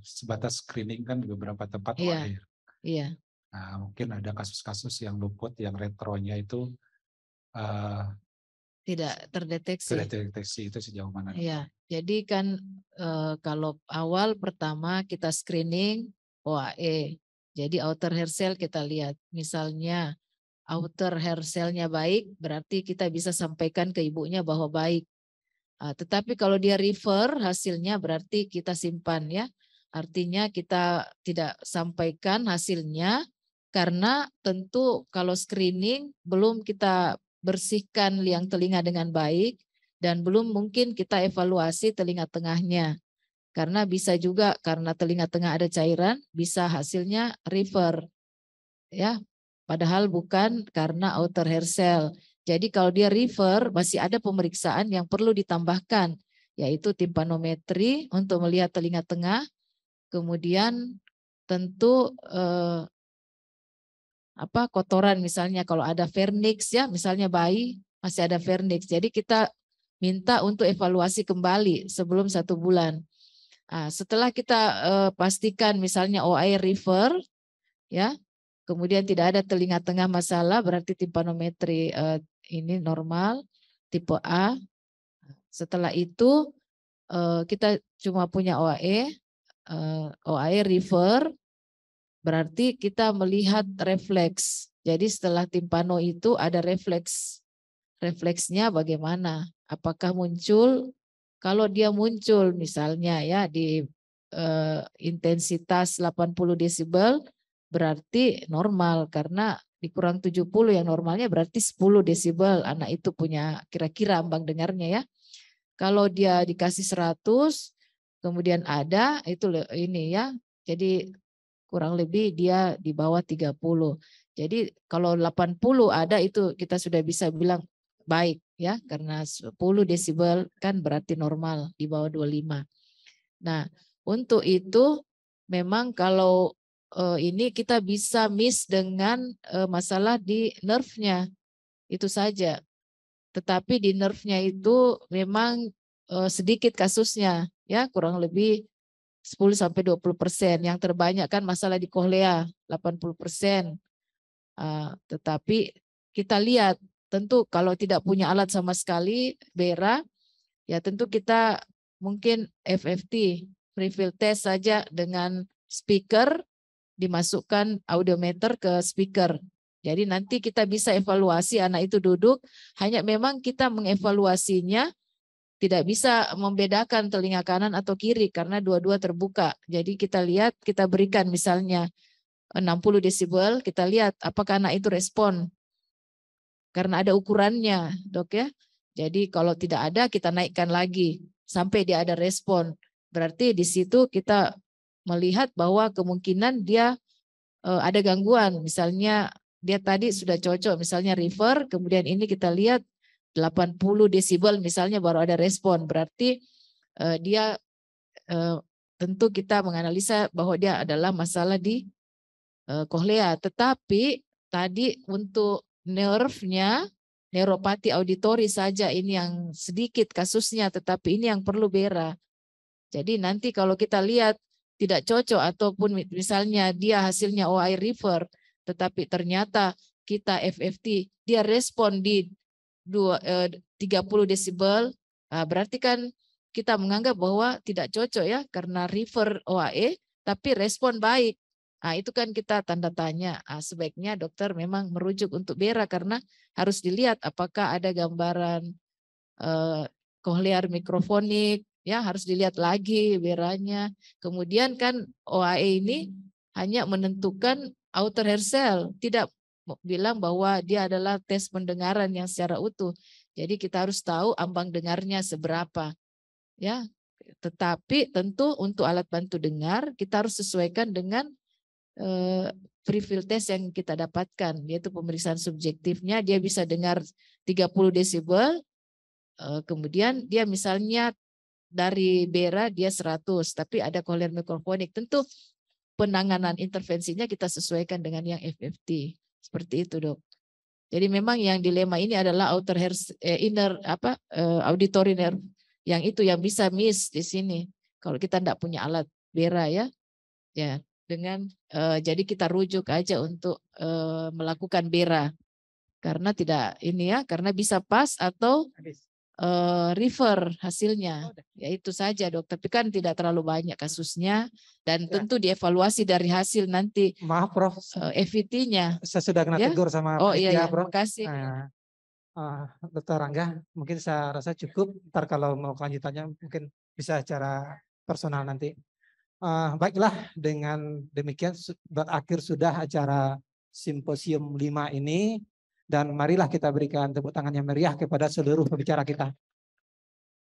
sebatas screening kan di beberapa tempat Iya, OAE. iya. Nah, mungkin ada kasus-kasus yang luput, yang retronya itu Tidak terdeteksi. terdeteksi itu sejauh mana? Iya, jadi kan kalau awal pertama kita screening OAE. Jadi outer hair cell kita lihat. Misalnya outer hair cell-nya baik, berarti kita bisa sampaikan ke ibunya bahwa baik. Tetapi kalau dia refer hasilnya berarti kita simpan ya. Artinya kita tidak sampaikan hasilnya karena tentu kalau screening belum kita bersihkan liang telinga dengan baik dan belum mungkin kita evaluasi telinga tengahnya. Karena bisa juga karena telinga tengah ada cairan bisa hasilnya refer ya. Padahal bukan karena outer hair cell. Jadi kalau dia refer masih ada pemeriksaan yang perlu ditambahkan yaitu timpanometri untuk melihat telinga tengah. Kemudian tentu kotoran misalnya kalau ada vernix ya misalnya bayi masih ada vernix. Jadi kita minta untuk evaluasi kembali sebelum 1 bulan. Setelah kita pastikan misalnya OAE refer ya. Kemudian tidak ada telinga tengah masalah, berarti timpanometri ini normal, tipe A. Setelah itu kita cuma punya OAE, OAE refer, berarti kita melihat refleks. Jadi setelah timpano itu ada refleks. Refleksnya bagaimana? Apakah muncul? Kalau dia muncul misalnya ya di intensitas 80 desibel, berarti normal karena dikurang 70 yang normalnya berarti 10 desibel anak itu punya kira-kira ambang dengarnya ya. Kalau dia dikasih 100 kemudian ada itu ini ya. Jadi kurang lebih dia di bawah 30. Jadi kalau 80 ada itu kita sudah bisa bilang baik ya karena 10 desibel kan berarti normal di bawah 25. Nah, untuk itu memang kalau ini kita bisa miss dengan masalah di nerve-nya. Itu saja. Tetapi di nerve-nya itu memang sedikit kasusnya ya, kurang lebih 10-20%. Yang terbanyak kan masalah di kohlea 80%. Tetapi kita lihat tentu kalau tidak punya alat sama sekali BERA ya tentu kita mungkin FFT prefill test saja dengan speaker dimasukkan audiometer ke speaker. Jadi nanti kita bisa evaluasi anak itu duduk, hanya memang kita mengevaluasinya tidak bisa membedakan telinga kanan atau kiri karena dua-dua terbuka. Jadi kita lihat, kita berikan misalnya 60 desibel, kita lihat apakah anak itu respon. Karena ada ukurannya, Dok ya. Jadi kalau tidak ada kita naikkan lagi sampai dia ada respon. Berarti di situ kita melihat bahwa kemungkinan dia ada gangguan. Misalnya dia tadi sudah cocok misalnya refer, kemudian ini kita lihat 80 desibel misalnya baru ada respon. Berarti dia tentu kita menganalisa bahwa dia adalah masalah di kohlea. Tetapi tadi untuk nerve-nya, neuropati auditori saja ini yang sedikit kasusnya, tetapi ini yang perlu BERA. Jadi nanti kalau kita lihat tidak cocok ataupun misalnya dia hasilnya OAE refer, tetapi ternyata kita FFT, dia respon di 30 desibel, berarti kan kita menganggap bahwa tidak cocok ya karena refer OAE, tapi respon baik. Itu kan kita tanda tanya. Sebaiknya dokter memang merujuk untuk BERA karena harus dilihat apakah ada gambaran kohlear mikrofonik, ya harus dilihat lagi BERA-nya. Kemudian kan OAE ini hanya menentukan outer hair cell, tidak bilang bahwa dia adalah tes pendengaran yang secara utuh. Jadi kita harus tahu ambang dengarnya seberapa. Ya, tetapi tentu untuk alat bantu dengar kita harus sesuaikan dengan prefill test yang kita dapatkan, yaitu pemeriksaan subjektifnya. Dia bisa dengar 30 desibel, kemudian dia misalnya dari BERA dia 100, tapi ada kohlear mikrofonik. Tentu penanganan intervensinya kita sesuaikan dengan yang FFT. Seperti itu, Dok. Jadi memang yang dilema ini adalah inner auditory nerve, yang itu yang bisa miss di sini. Kalau kita tidak punya alat bera ya dengan jadi kita rujuk aja untuk melakukan bera karena tidak karena bisa pas atau refer hasilnya. Ya itu saja dok, tapi kan tidak terlalu banyak kasusnya dan tentu dievaluasi dari hasil nanti. Maaf Prof, FVT-nya. saya sudah kena tegur sama iya, Prof. Makasih. Dr. Angga, mungkin saya rasa cukup. Ntar kalau mau kelanjutannya mungkin bisa secara personal nanti. Baiklah, dengan demikian berakhir sudah acara simposium 5 ini. Dan marilah kita berikan tepuk tangan yang meriah kepada seluruh pembicara kita.